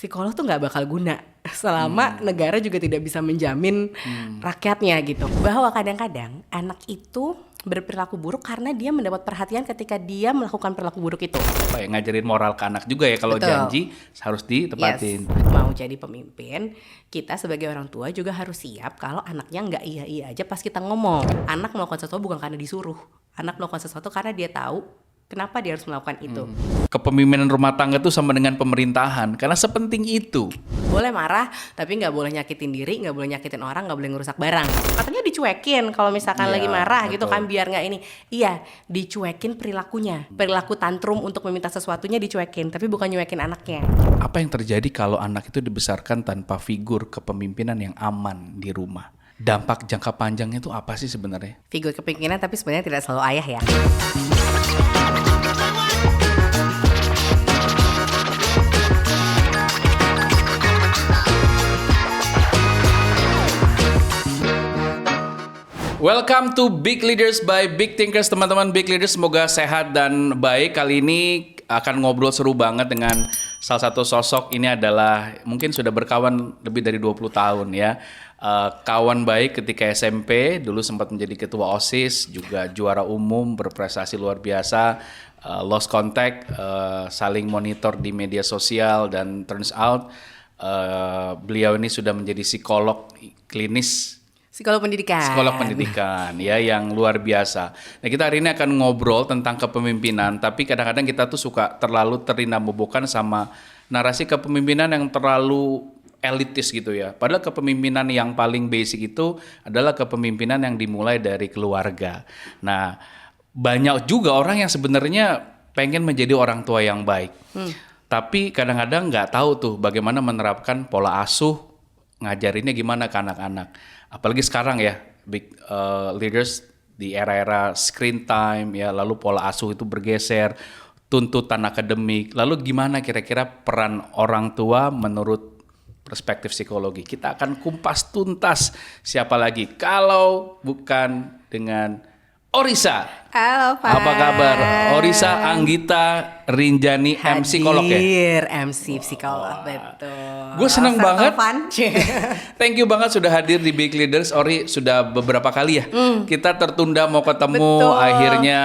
psikolog tuh nggak bakal guna selama negara juga tidak bisa menjamin rakyatnya gitu. Bahwa kadang-kadang anak itu berperilaku buruk karena dia mendapat perhatian ketika dia melakukan perilaku buruk itu. Kayak ngajarin moral ke anak juga ya, kalau Betul. janji harus ditepatin. Yes. Mau jadi pemimpin, kita sebagai orang tua juga harus siap kalau anaknya nggak iya-iya aja pas kita ngomong. Anak melakukan sesuatu bukan karena disuruh. Anak melakukan sesuatu karena dia tahu kenapa dia harus melakukan itu. Kepemimpinan rumah tangga tuh sama dengan pemerintahan, karena sepenting itu. Boleh marah, tapi nggak boleh nyakitin diri, nggak boleh nyakitin orang, nggak boleh ngerusak barang. Katanya dicuekin kalau misalkan Iya, lagi marah gitu betul. kan, biar nggak ini. Iya, dicuekin perilakunya. Perilaku tantrum untuk meminta sesuatunya dicuekin, tapi bukan nyuekin anaknya. Apa yang terjadi kalau anak itu dibesarkan tanpa figur kepemimpinan yang aman di rumah? Dampak jangka panjangnya itu apa sih sebenarnya? Figur kepemimpinan tapi sebenarnya tidak selalu ayah ya. Welcome to Big Leaders by Big Thinkers, teman-teman Big Leaders. Semoga sehat dan baik. Kali ini akan ngobrol seru banget dengan salah satu sosok. Ini adalah mungkin sudah berkawan lebih dari 20 tahun ya. Kawan baik ketika SMP, dulu sempat menjadi ketua OSIS, juga juara umum, berprestasi luar biasa, lost contact, saling monitor di media sosial, dan turns out beliau ini sudah menjadi psikolog klinis. Psikolog pendidikan Ya, yang luar biasa. Nah, kita hari ini akan ngobrol tentang kepemimpinan, tapi kadang-kadang kita tuh suka terlalu terindah-bobokan sama narasi kepemimpinan yang terlalu elitis gitu ya. Padahal kepemimpinan yang paling basic itu adalah kepemimpinan yang dimulai dari keluarga. Nah, banyak juga orang yang sebenarnya pengen menjadi orang tua yang baik. Tapi kadang-kadang nggak tahu tuh bagaimana menerapkan pola asuh, ngajarinnya gimana ke anak-anak. Apalagi sekarang ya, big leaders di era-era screen time ya, lalu pola asuh itu bergeser, tuntutan akademik. Lalu gimana kira-kira peran orang tua menurut perspektif psikologi? Kita akan kumpas tuntas, siapa lagi kalau bukan dengan Orisa. Halo, Pak. Apa kabar? Orisa Anggita Rinjani, MC psikolog ya? Hadir, MC psikolog, betul. Gue seneng banget. Tovan. Thank you banget sudah hadir di Big Leaders. Ori, sudah beberapa kali ya kita tertunda mau ketemu. Betul. Akhirnya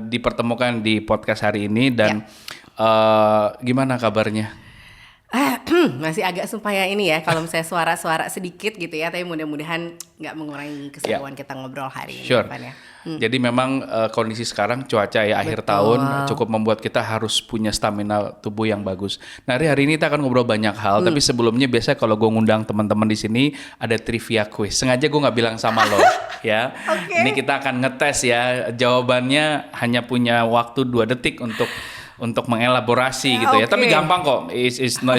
dipertemukan di podcast hari ini. Dan gimana kabarnya? Masih agak supaya ini ya, kalau misalnya suara-suara sedikit gitu ya, tapi mudah-mudahan nggak mengurangi keseruan kita ngobrol hari ini. Sure. Pan, ya. Jadi memang kondisi sekarang cuaca ya akhir tahun cukup membuat kita harus punya stamina tubuh yang bagus. Nah, hari ini kita akan ngobrol banyak hal, tapi sebelumnya biasa kalau gue ngundang teman-teman di sini ada trivia quiz. Sengaja gue nggak bilang sama lo ya. Okay. Ini kita akan ngetes ya. Jawabannya hanya punya waktu 2 detik untuk mengelaborasi gitu ya. Tapi gampang kok. It's not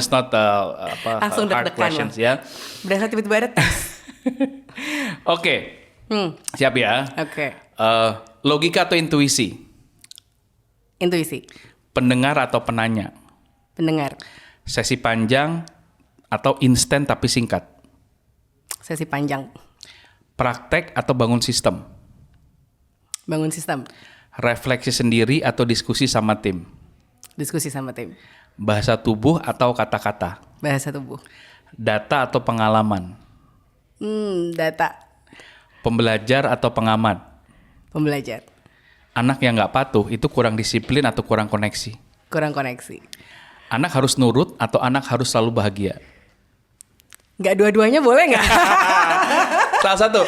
langsung hard deg-degan questions ya. Berasa tiba-tiba ada tes. Oke. Siap ya? Oke. Logika atau intuisi? Intuisi. Pendengar atau penanya? Pendengar. Sesi panjang atau instan tapi singkat? Sesi panjang. Praktek atau bangun sistem? Bangun sistem. Refleksi sendiri atau diskusi sama tim? Diskusi sama tim. Bahasa tubuh atau kata-kata? Bahasa tubuh. Data atau pengalaman? Data. Pembelajar atau pengamat? Pembelajar. Anak yang nggak patuh itu kurang disiplin atau kurang koneksi? Kurang koneksi. Anak harus nurut atau anak harus selalu bahagia? Nggak dua-duanya boleh nggak? Salah satu.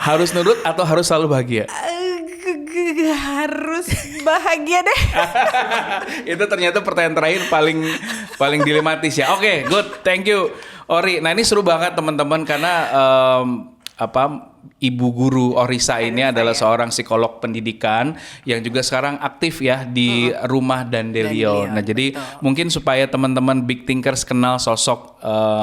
Harus nurut atau harus selalu bahagia? Harus bahagia deh. Itu ternyata pertanyaan terakhir paling dilematis ya. Oke, good, thank you Ori. Nah, ini seru banget teman-teman karena Ibu Guru Orisa ini adalah seorang psikolog pendidikan yang juga sekarang aktif ya di Rumah Dandelio. Nah, jadi mungkin supaya teman-teman Big Thinkers kenal sosok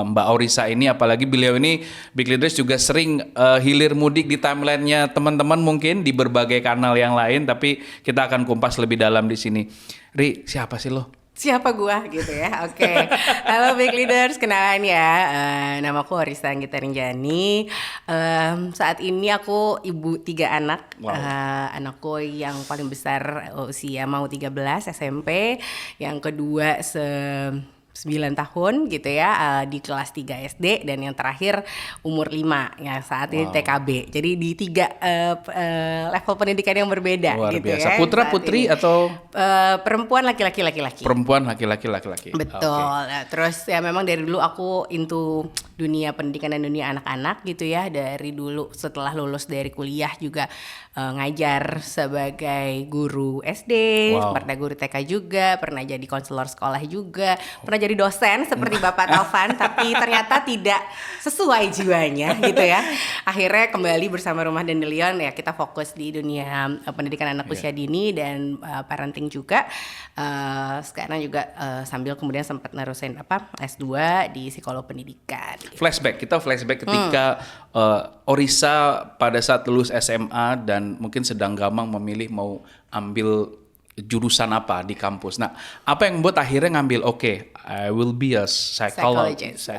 Mbak Orisa ini, apalagi beliau ini Big Leaders juga sering hilir mudik di timelinenya teman-teman mungkin di berbagai kanal yang lain, tapi kita akan kumpas lebih dalam di sini. Ri, siapa sih lo? Siapa gua gitu ya. Oke. Halo Big Leaders, kenalan ya. Namaku Orisa Anggita Rinjani. Saat ini aku ibu 3 anak. Wow. Anakku yang paling besar usia mau 13 SMP, yang kedua 9 tahun gitu ya, di kelas 3 SD, dan yang terakhir umur 5 ya saat ini TKB. Jadi di 3 level pendidikan yang berbeda Luar gitu biasa. ya. Putra saat putri ini. atau Perempuan laki-laki laki-laki. perempuan laki-laki. Betul. Oke. Nah, terus ya memang dari dulu aku into dunia pendidikan dan dunia anak-anak gitu ya. Dari dulu setelah lulus dari kuliah juga ngajar sebagai guru SD, pernah guru TK juga, pernah jadi konselor sekolah juga, pernah jadi dosen seperti Bapak Taufan, tapi ternyata tidak sesuai jiwanya gitu ya. Akhirnya kembali bersama Rumah Dandelion ya, kita fokus di dunia pendidikan anak usia dini dan parenting juga. Sekarang juga sambil kemudian sempat nerusin S2 di psikolog pendidikan. Kita flashback ketika Orisa pada saat lulus SMA dan mungkin sedang gamang memilih mau ambil jurusan apa di kampus. Nah, apa yang membuat akhirnya ngambil I will be a psychologist.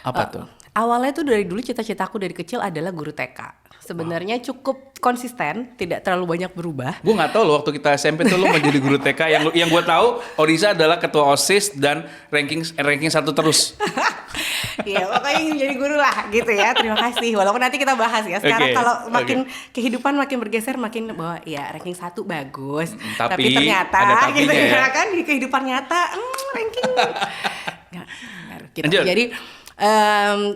Apa tuh? Awalnya tuh dari dulu cita-citaku dari kecil adalah guru TK. Sebenarnya cukup konsisten, tidak terlalu banyak berubah. Gue nggak tahu loh waktu kita SMP tuh lo mau jadi guru TK. Yang gue tahu Orisa adalah ketua OSIS dan ranking 1 terus. Iya, pokoknya ingin jadi guru lah gitu ya. Terima kasih. Walaupun nanti kita bahas ya. Sekarang kalau makin kehidupan makin bergeser, makin bahwa ya ranking 1 bagus. Tapi ternyata gitu ya kan di kehidupan nyata ranking gitu. Jadi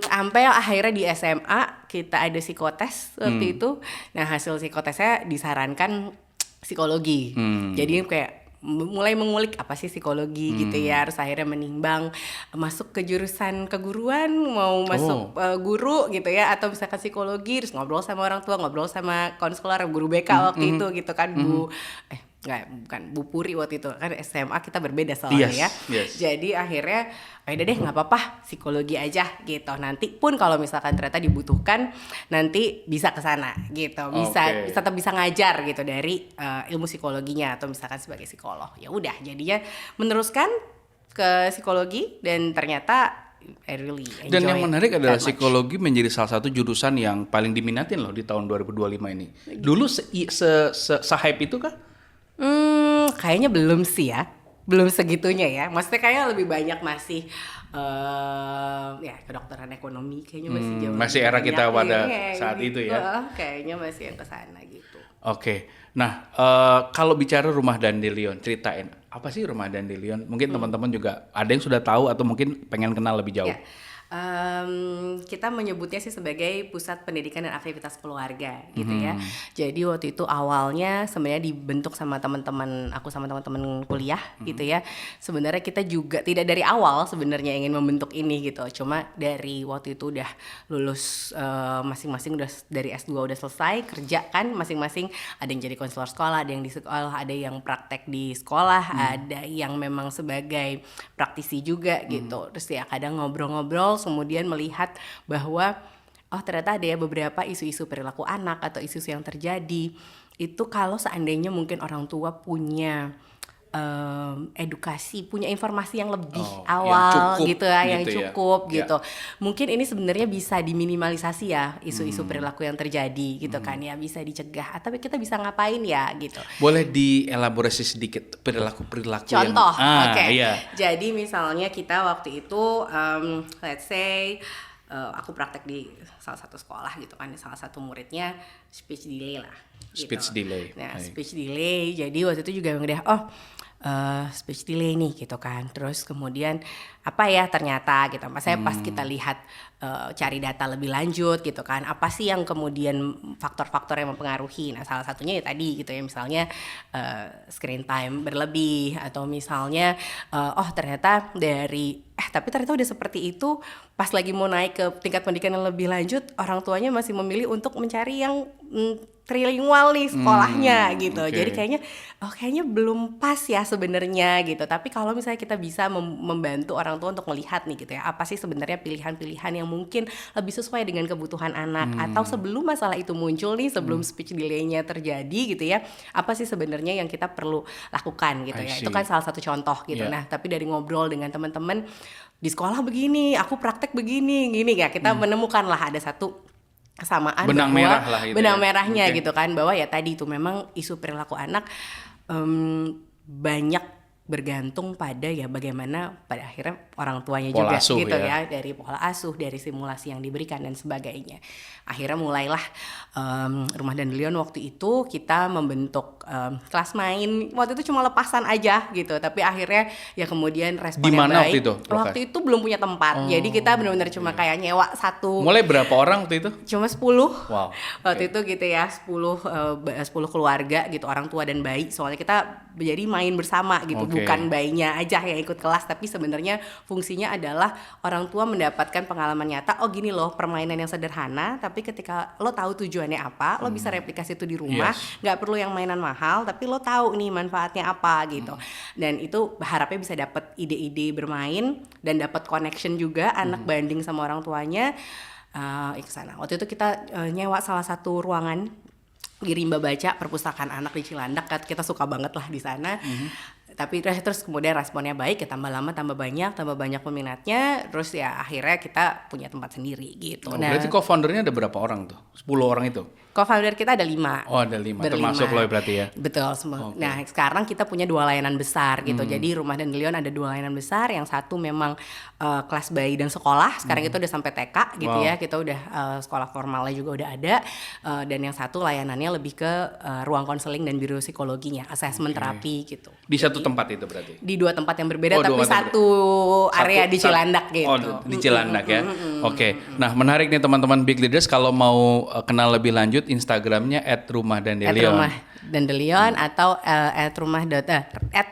sampai akhirnya di SMA kita ada psikotes waktu itu. Nah, hasil psikotesnya disarankan psikologi. Jadi kayak mulai mengulik apa sih psikologi gitu ya, harus akhirnya menimbang masuk ke jurusan keguruan, mau masuk guru gitu ya, atau misalkan psikologi, terus ngobrol sama orang tua, ngobrol sama konselor, guru BK waktu itu gitu kan, bukan Bu Puri waktu itu kan, SMA kita berbeda soalnya Jadi akhirnya udah deh nggak apa-apa psikologi aja gitu, nanti pun kalau misalkan ternyata dibutuhkan nanti bisa ke sana gitu, bisa tetap bisa ngajar gitu dari ilmu psikologinya atau misalkan sebagai psikolog. Ya udah jadinya meneruskan ke psikologi dan ternyata I really enjoy. Dan yang menarik adalah psikologi menjadi salah satu jurusan yang paling diminatin loh di tahun 2025 ini. Dulu se-hype itu kah? Kayaknya belum sih ya, belum segitunya ya. Maksudnya kayaknya lebih banyak masih ya kedokteran ekonomi kayaknya masih jauh. Masih era kita pada saat itu ya. Kayaknya masih yang kesana gitu. Oke. Nah, kalau bicara Rumah Dandelion, ceritain apa sih Rumah Dandelion? Mungkin teman-teman juga ada yang sudah tahu atau mungkin pengen kenal lebih jauh. Ya. Kita menyebutnya sih sebagai pusat pendidikan dan aktivitas keluarga gitu ya. Jadi waktu itu awalnya sebenarnya dibentuk sama teman-teman aku sama teman-teman kuliah gitu ya. Sebenarnya kita juga tidak dari awal sebenarnya ingin membentuk ini gitu. Cuma dari waktu itu udah lulus masing-masing udah dari S2 udah selesai, kerja kan masing-masing, ada yang jadi konselor sekolah, ada yang di sekolah, ada yang praktek di sekolah, ada yang memang sebagai praktisi juga gitu. Terus ya kadang ngobrol-ngobrol kemudian melihat bahwa ternyata ada ya beberapa isu-isu perilaku anak atau isu-isu yang terjadi itu kalau seandainya mungkin orang tua punya edukasi, punya informasi yang lebih awal yang cukup gitu. Mungkin ini sebenarnya bisa diminimalisasi ya isu-isu perilaku yang terjadi gitu kan ya, bisa dicegah. Tapi kita bisa ngapain ya gitu. Boleh dielaborasi sedikit perilaku contoh yang Jadi misalnya kita waktu itu let's say aku praktek di salah satu sekolah gitu kan, salah satu muridnya speech delay lah gitu. Speech delay. Nah, speech delay. Jadi waktu itu juga udah speech delay nih gitu kan. Terus kemudian apa ya ternyata gitu. Maksudnya pas kita lihat cari data lebih lanjut gitu kan. Apa sih yang kemudian faktor-faktor yang mempengaruhi. Nah, salah satunya ya tadi gitu ya, misalnya screen time berlebih atau misalnya ternyata dari tapi ternyata udah seperti itu, pas lagi mau naik ke tingkat pendidikan yang lebih lanjut, orang tuanya masih memilih untuk mencari yang trilingual nih sekolahnya gitu. Jadi kayaknya belum pas ya sebenarnya gitu. Tapi kalau misalnya kita bisa membantu orang tua untuk melihat nih gitu ya, apa sih sebenarnya pilihan-pilihan yang mungkin lebih sesuai dengan kebutuhan anak, atau sebelum masalah itu muncul nih, sebelum speech delay-nya terjadi gitu ya, apa sih sebenarnya yang kita perlu lakukan gitu ya. Itu kan salah satu contoh gitu. Nah, tapi dari ngobrol dengan teman-teman di sekolah begini, aku praktek begini, gini ya, kita menemukan lah ada satu kesamaan, benang merah lah gitu benang merahnya gitu kan, bahwa ya tadi itu memang isu perilaku anak banyak bergantung pada ya bagaimana pada akhirnya orang tuanya Pola juga asuh gitu ya. dari pola asuh, dari simulasi yang diberikan dan sebagainya. Akhirnya mulailah Rumah Dandelion waktu itu kita membentuk kelas main. Waktu itu cuma lepasan aja gitu, tapi akhirnya ya kemudian Di responnya mana baik. waktu itu? Waktu itu belum punya tempat, jadi kita benar-benar cuma kayak nyewa satu. Mulai berapa orang waktu itu? Cuma 10. Wow. Waktu itu gitu ya, 10 keluarga gitu, orang tua dan bayi. Soalnya kita jadi main bersama gitu, bukan bayinya aja yang ikut kelas, tapi sebenarnya fungsinya adalah orang tua mendapatkan pengalaman nyata. Oh gini loh, permainan yang sederhana, tapi ketika lo tahu tujuannya apa, lo bisa replikasi itu di rumah. Nggak perlu yang mainan mahal, tapi lo tahu nih manfaatnya apa gitu. Dan itu harapnya bisa dapat ide-ide bermain dan dapat connection juga anak banding sama orang tuanya. Ke sana. Waktu itu kita nyewa salah satu ruangan di Rimba Baca, perpustakaan anak di Cilandak. Kita suka banget lah di sana. Tapi terus kemudian responnya baik, ya tambah lama tambah banyak peminatnya. Terus ya akhirnya kita punya tempat sendiri gitu. Berarti co-foundernya ada berapa orang tuh? 10 orang itu? Co-founder kita ada 5. Oh ada 5, termasuk lo berarti ya? Betul semua. Nah sekarang kita punya 2 layanan besar gitu. Jadi Rumah Dandelion ada 2 layanan besar. Yang satu memang kelas bayi dan sekolah. Sekarang itu udah sampai TK gitu ya. Kita udah sekolah formalnya juga udah ada. Dan yang satu layanannya lebih ke ruang konseling dan biro psikologinya, assessment terapi gitu. Di satu tempat itu berarti? Di 2 tempat yang berbeda, tapi satu area di Cilandak gitu. Oh di Cilandak ya. Oke. Nah menarik nih teman-teman Big Leaders, kalau mau kenal lebih lanjut Instagramnya @rumah_dandelion. @rumah_dandelion atau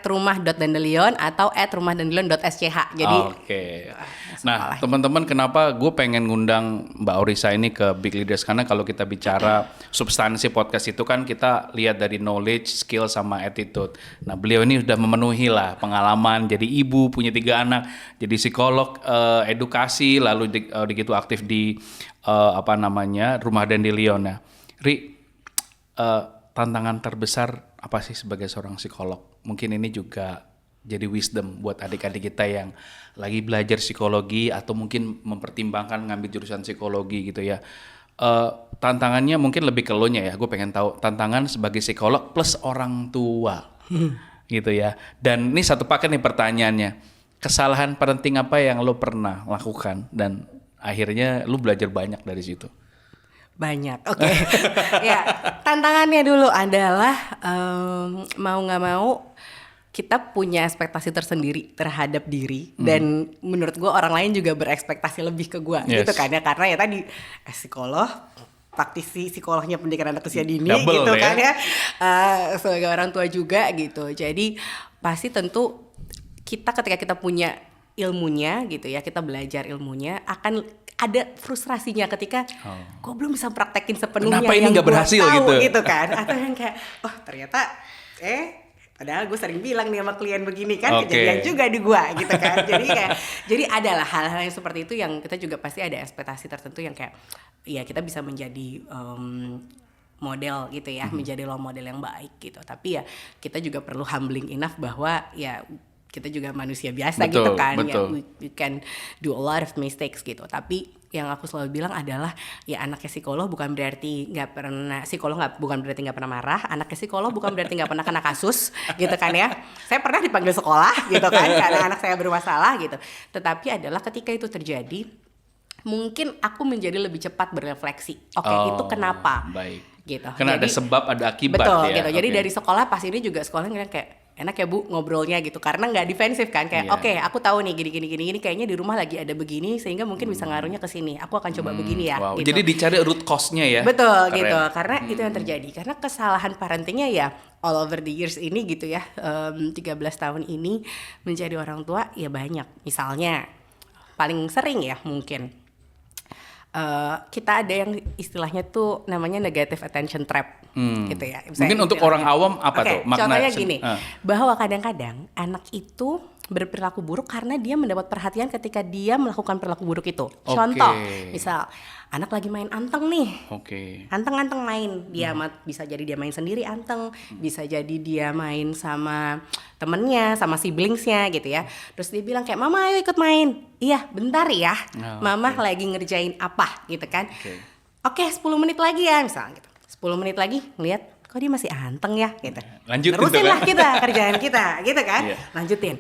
@rumah.dandelion atau @rumah_dandelion.sch. Jadi Nah teman-teman, kenapa gue pengen ngundang Mbak Orisa ini ke Big Leaders, karena kalau kita bicara substansi podcast itu kan kita lihat dari knowledge, skill sama attitude. Nah beliau ini udah memenuhi lah pengalaman jadi ibu, punya 3 anak, jadi psikolog, edukasi, lalu begitu aktif di Rumah Dandelion. Nah Ri, tantangan terbesar apa sih sebagai seorang psikolog? Mungkin ini juga jadi wisdom buat adik-adik kita yang lagi belajar psikologi atau mungkin mempertimbangkan ngambil jurusan psikologi gitu ya. Tantangannya mungkin lebih ke lo-nya ya. Gue pengen tahu tantangan sebagai psikolog plus orang tua gitu ya. Dan ini satu paket nih pertanyaannya. Kesalahan parenting apa yang lo pernah lakukan dan akhirnya lo belajar banyak dari situ? Banyak, oke. Ya, tantangannya dulu adalah mau nggak mau kita punya ekspektasi tersendiri terhadap diri, dan menurut gue orang lain juga berekspektasi lebih ke gue gitu kan ya, karena ya tadi psikolog, praktisi psikolognya pendidikan anak usia dini. Double gitu ya. Kan ya, sebagai orang tua juga gitu. Jadi pasti tentu kita ketika kita punya ilmunya gitu ya, kita belajar ilmunya, akan ada frustrasinya ketika gue belum bisa praktekin sepenuhnya. Kenapa ini nggak berhasil gitu kan, atau yang kayak ternyata padahal gue sering bilang nih sama klien begini kan, kejadian juga di gue gitu kan. Jadi adalah hal-hal yang seperti itu yang kita juga pasti ada ekspektasi tertentu yang kayak ya kita bisa menjadi model gitu ya, menjadi role model yang baik gitu. Tapi ya kita juga perlu humbling enough bahwa ya kita juga manusia biasa gitu kan. Betul. Ya we can do a lot of mistakes gitu. Tapi yang aku selalu bilang adalah ya anaknya psikolog bukan berarti bukan berarti nggak pernah marah. Anaknya psikolog bukan berarti nggak pernah kena kasus gitu kan ya. Saya pernah dipanggil sekolah gitu kan karena anak saya bermasalah gitu. Tetapi adalah ketika itu terjadi, mungkin aku menjadi lebih cepat berefleksi. Itu kenapa? Baik. Gitu. Karena ada sebab, ada akibat. Betul ya. Gitu. Jadi dari sekolah pas ini juga sekolahnya kayak enak ya Bu ngobrolnya gitu, karena nggak defensif kan, kayak aku tahu nih gini kayaknya di rumah lagi ada begini sehingga mungkin bisa ngaruhnya ke sini, aku akan coba begini ya. Gitu. Jadi dicari root cause-nya ya. Betul. Keren. Gitu, karena itu yang terjadi, karena kesalahan parentingnya ya all over the years ini gitu ya, 13 tahun ini menjadi orang tua ya banyak. Misalnya paling sering ya mungkin kita ada yang istilahnya tuh namanya negative attention trap gitu ya. Misalnya mungkin untuk orang awam apa tuh makna? Contohnya gini, bahwa kadang-kadang anak itu berperilaku buruk karena dia mendapat perhatian ketika dia melakukan perilaku buruk itu. Contoh, misal anak lagi main anteng nih, anteng-anteng main, dia bisa jadi dia main sendiri anteng, bisa jadi dia main sama temennya, sama siblingsnya gitu ya. Terus dia bilang kayak, mama ayo ikut main. Iya bentar ya, mama lagi ngerjain apa gitu kan. Oke 10 menit lagi ya misalnya gitu. 10 menit lagi ngeliat kok dia masih anteng ya gitu. Lanjutin Terusin tuh, lah kan? kita kerjaan kita gitu kan. Iya. Lanjutin.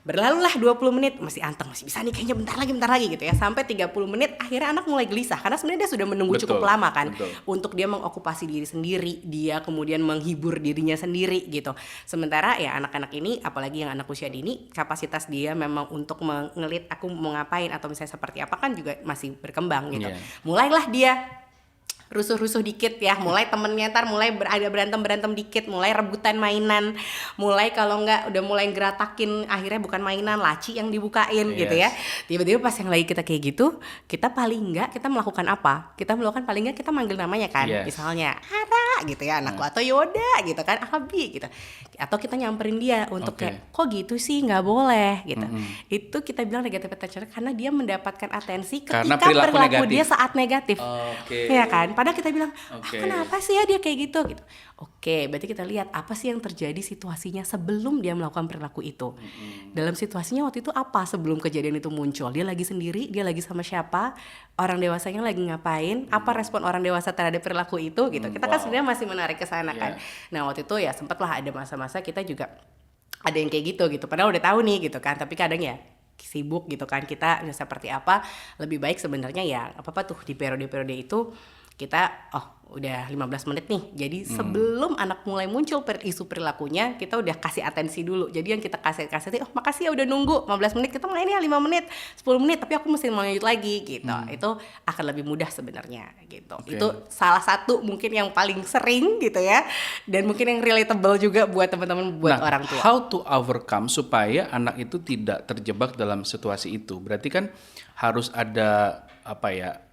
Berlalulah 20 menit, masih anteng, masih bisa nih kayaknya bentar lagi gitu ya. Sampai 30 menit akhirnya anak mulai gelisah karena sebenarnya dia sudah menunggu Betul, cukup lama kan betul. untuk dia mengokupasi diri sendiri, dia kemudian menghibur dirinya sendiri gitu. Sementara ya anak-anak ini, apalagi yang anak usia dini, kapasitas dia memang untuk mengelit aku mau ngapain atau misalnya seperti apa kan juga masih berkembang gitu. Iya. Mulailah dia rusuh-rusuh dikit ya, mulai temennya ntar mulai ada berantem dikit, mulai rebutan mainan, mulai kalau nggak udah mulai geratakin, akhirnya bukan mainan, laci yang dibukain gitu ya. Tiba-tiba pas yang lagi kita kayak gitu, kita paling nggak kita melakukan apa? Kita melakukan paling nggak kita manggil namanya kan, Yes. misalnya Ara gitu ya anakku, atau Yoda gitu kan, Abi gitu, atau kita nyamperin dia untuk Oke. kayak kok gitu sih nggak boleh gitu. Itu kita bilang negative attention karena dia mendapatkan atensi Karena ketika perilaku perilaku negatif. dia saat negatif. Oke. Iya kan? Padahal kita bilang, Oke. kenapa sih ya dia kayak gitu? Oke, berarti kita lihat apa sih yang terjadi situasinya sebelum dia melakukan perilaku itu. Dalam situasinya waktu itu apa sebelum kejadian itu muncul? Dia lagi sendiri, dia lagi sama siapa? Orang dewasanya lagi ngapain? Apa respon orang dewasa terhadap perilaku itu gitu. Kita kan Wow. sebenarnya masih menarik ke sana kan. Nah, waktu itu ya sempatlah ada masa-masa kita juga ada yang kayak gitu. Padahal udah tahu nih gitu kan, tapi kadang ya sibuk gitu kan, kita seperti apa, lebih baik sebenarnya ya apa tuh di periode-periode itu kita udah 15 menit nih. Jadi sebelum anak mulai muncul isu perilakunya, kita udah kasih atensi dulu. Jadi yang kita kasih makasih ya udah nunggu 15 menit, kita main ya 5 menit, 10 menit, tapi aku mesti mau lanjut lagi gitu. Itu akan lebih mudah sebenarnya gitu. Oke. Itu salah satu mungkin yang paling sering gitu ya. Dan mungkin yang relatable juga buat teman-teman, buat orang tua. How to overcome supaya anak itu tidak terjebak dalam situasi itu? Berarti kan harus ada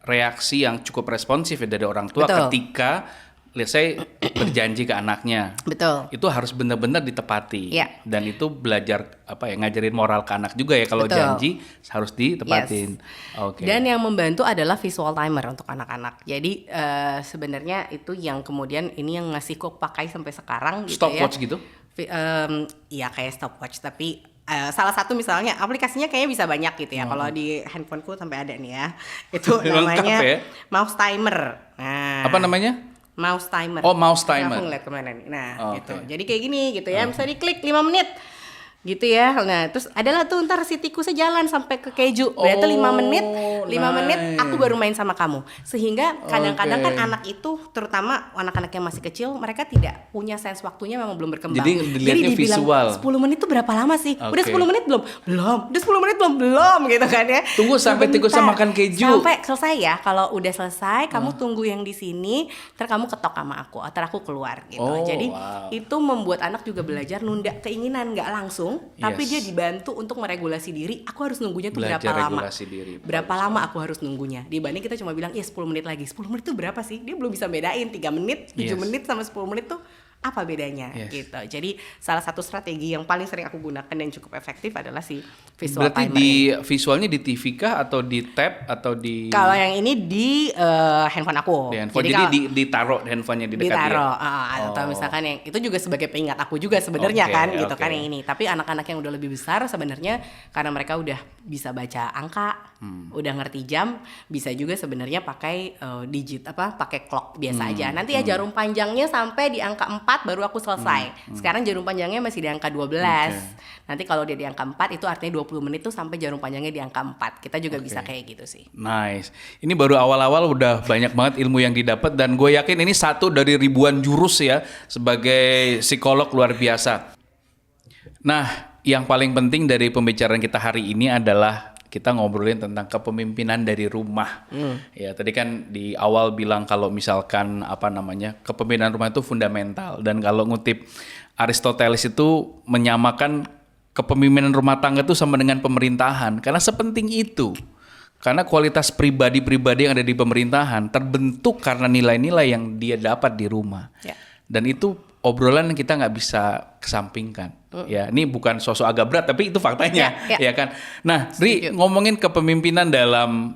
reaksi yang cukup responsif ya dari orang tua. Betul. Ketika let's say berjanji ke anaknya. Betul. Itu harus benar-benar ditepati. Iya. Dan itu belajar ngajarin moral ke anak juga ya, kalau Betul. janji harus ditepatin. Oke. Dan yang membantu adalah visual timer untuk anak-anak. Jadi sebenarnya itu yang kemudian ini yang ngasih kok pakai sampai sekarang gitu Stopwatch ya. gitu? Iya kayak stopwatch, tapi salah satu misalnya aplikasinya kayaknya bisa banyak gitu ya. Kalau di handphoneku sampai ada nih ya. Itu Lengkap namanya ya? mouse timer. Nah, Apa namanya? mouse timer. Oh, mouse Nah, timer. aku ngeliat kemana nih. Nah, Oh, gitu. oke. Jadi kayak gini gitu ya. Bisa diklik 5 menit. Gitu ya. Nah, terus adalah tuh ntar si tikusnya jalan sampai ke keju. Berarti 5 menit, 5 menit aku baru main sama kamu. Sehingga kadang-kadang kan Oke. anak itu, terutama anak-anak yang masih kecil, mereka tidak punya sense waktunya, memang belum berkembang. Jadi dilihatnya dibilang visual. 10 menit itu berapa lama sih? Udah Oke. 10 menit belum? Belum. Udah 10 menit belum gitu kan ya. Tunggu sampai tikusnya Sebentar. makan keju. Sampai selesai ya. Kalau udah selesai, kamu tunggu yang di sini, ntar kamu ketok sama aku, atau aku keluar gitu. Oh, Jadi wow. itu membuat anak juga belajar nunda keinginan, nggak langsung, tapi Yes. dia dibantu untuk meregulasi diri. Aku harus nunggunya tuh Belajar berapa lama? regulasi diri. Berapa Bagus lama aku harus nunggunya? Dibanding kita cuma bilang, 10 menit lagi. 10 menit itu berapa sih? Dia belum bisa bedain 3 menit, 7 Yes. menit sama 10 menit tuh apa bedanya Yes. gitu. Jadi salah satu strategi yang paling sering aku gunakan dan cukup efektif adalah si visual Berarti timer. di visualnya di TV kah atau di tab atau di Kalau yang ini di handphone aku. handphone? Jadi kalau ditaruh handphonenya di dekat ditaruh, dia. atau misalkan yang itu juga sebagai pengingat aku juga sebenarnya Oke, kan gitu oke. kan yang ini. Tapi anak-anak yang udah lebih besar sebenarnya karena mereka udah bisa baca angka, udah ngerti jam, bisa juga sebenarnya pakai pakai clock biasa aja. Nanti ya jarum panjangnya sampai di angka 4 baru aku selesai. Sekarang jarum panjangnya masih di angka 12. Nanti kalau dia di angka 4 itu artinya 20 menit tuh sampai jarum panjangnya di angka 4. Kita juga bisa kayak gitu sih. Nice. Ini baru awal-awal udah banyak banget ilmu yang didapat dan gue yakin ini satu dari ribuan jurus ya sebagai psikolog luar biasa. Nah, yang paling penting dari pembicaraan kita hari ini adalah kita ngobrolin tentang kepemimpinan dari rumah. Ya, tadi kan di awal bilang kalau misalkan kepemimpinan rumah itu fundamental, dan kalau ngutip Aristoteles itu menyamakan kepemimpinan rumah tangga itu sama dengan pemerintahan karena sepenting itu. Karena kualitas pribadi-pribadi yang ada di pemerintahan terbentuk karena nilai-nilai yang dia dapat di rumah. Ya. Dan itu obrolan yang kita nggak bisa kesampingkan. Ya, ini bukan sosok agak berat, tapi itu faktanya, ya kan. Nah, Ri, ngomongin kepemimpinan dalam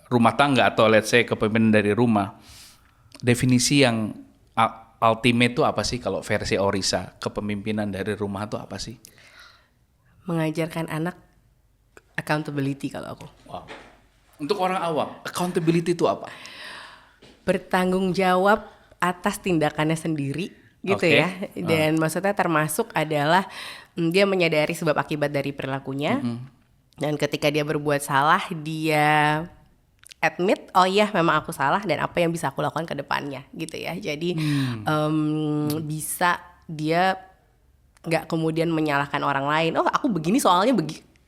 rumah tangga atau let's say kepemimpinan dari rumah, definisi yang ultimate itu apa sih kalau versi Orisa? Kepemimpinan dari rumah itu apa sih? Mengajarkan anak accountability kalau aku. Wow. Untuk orang awam, accountability itu apa? Bertanggung jawab atas tindakannya sendiri gitu Oke. ya. Dan maksudnya termasuk adalah dia menyadari sebab akibat dari perilakunya. Dan ketika dia berbuat salah, dia admit, oh iya memang aku salah dan apa yang bisa aku lakukan ke depannya gitu ya. Jadi bisa dia nggak kemudian menyalahkan orang lain. Oh aku begini soalnya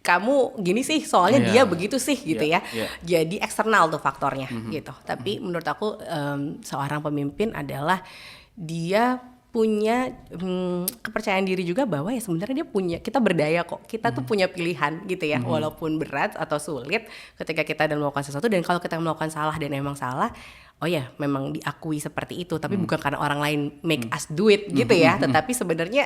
kamu gini sih soalnya Iya. dia begitu sih gitu Iya, ya. iya. Jadi eksternal tuh faktornya gitu. Tapi menurut aku seorang pemimpin adalah dia punya kepercayaan diri juga bahwa ya sebenarnya kita berdaya kok, kita tuh punya pilihan gitu ya, walaupun berat atau sulit ketika kita dan melakukan sesuatu, dan kalau kita melakukan salah dan emang salah, oh ya memang diakui seperti itu, tapi bukan karena orang lain make us do it gitu ya, tetapi sebenarnya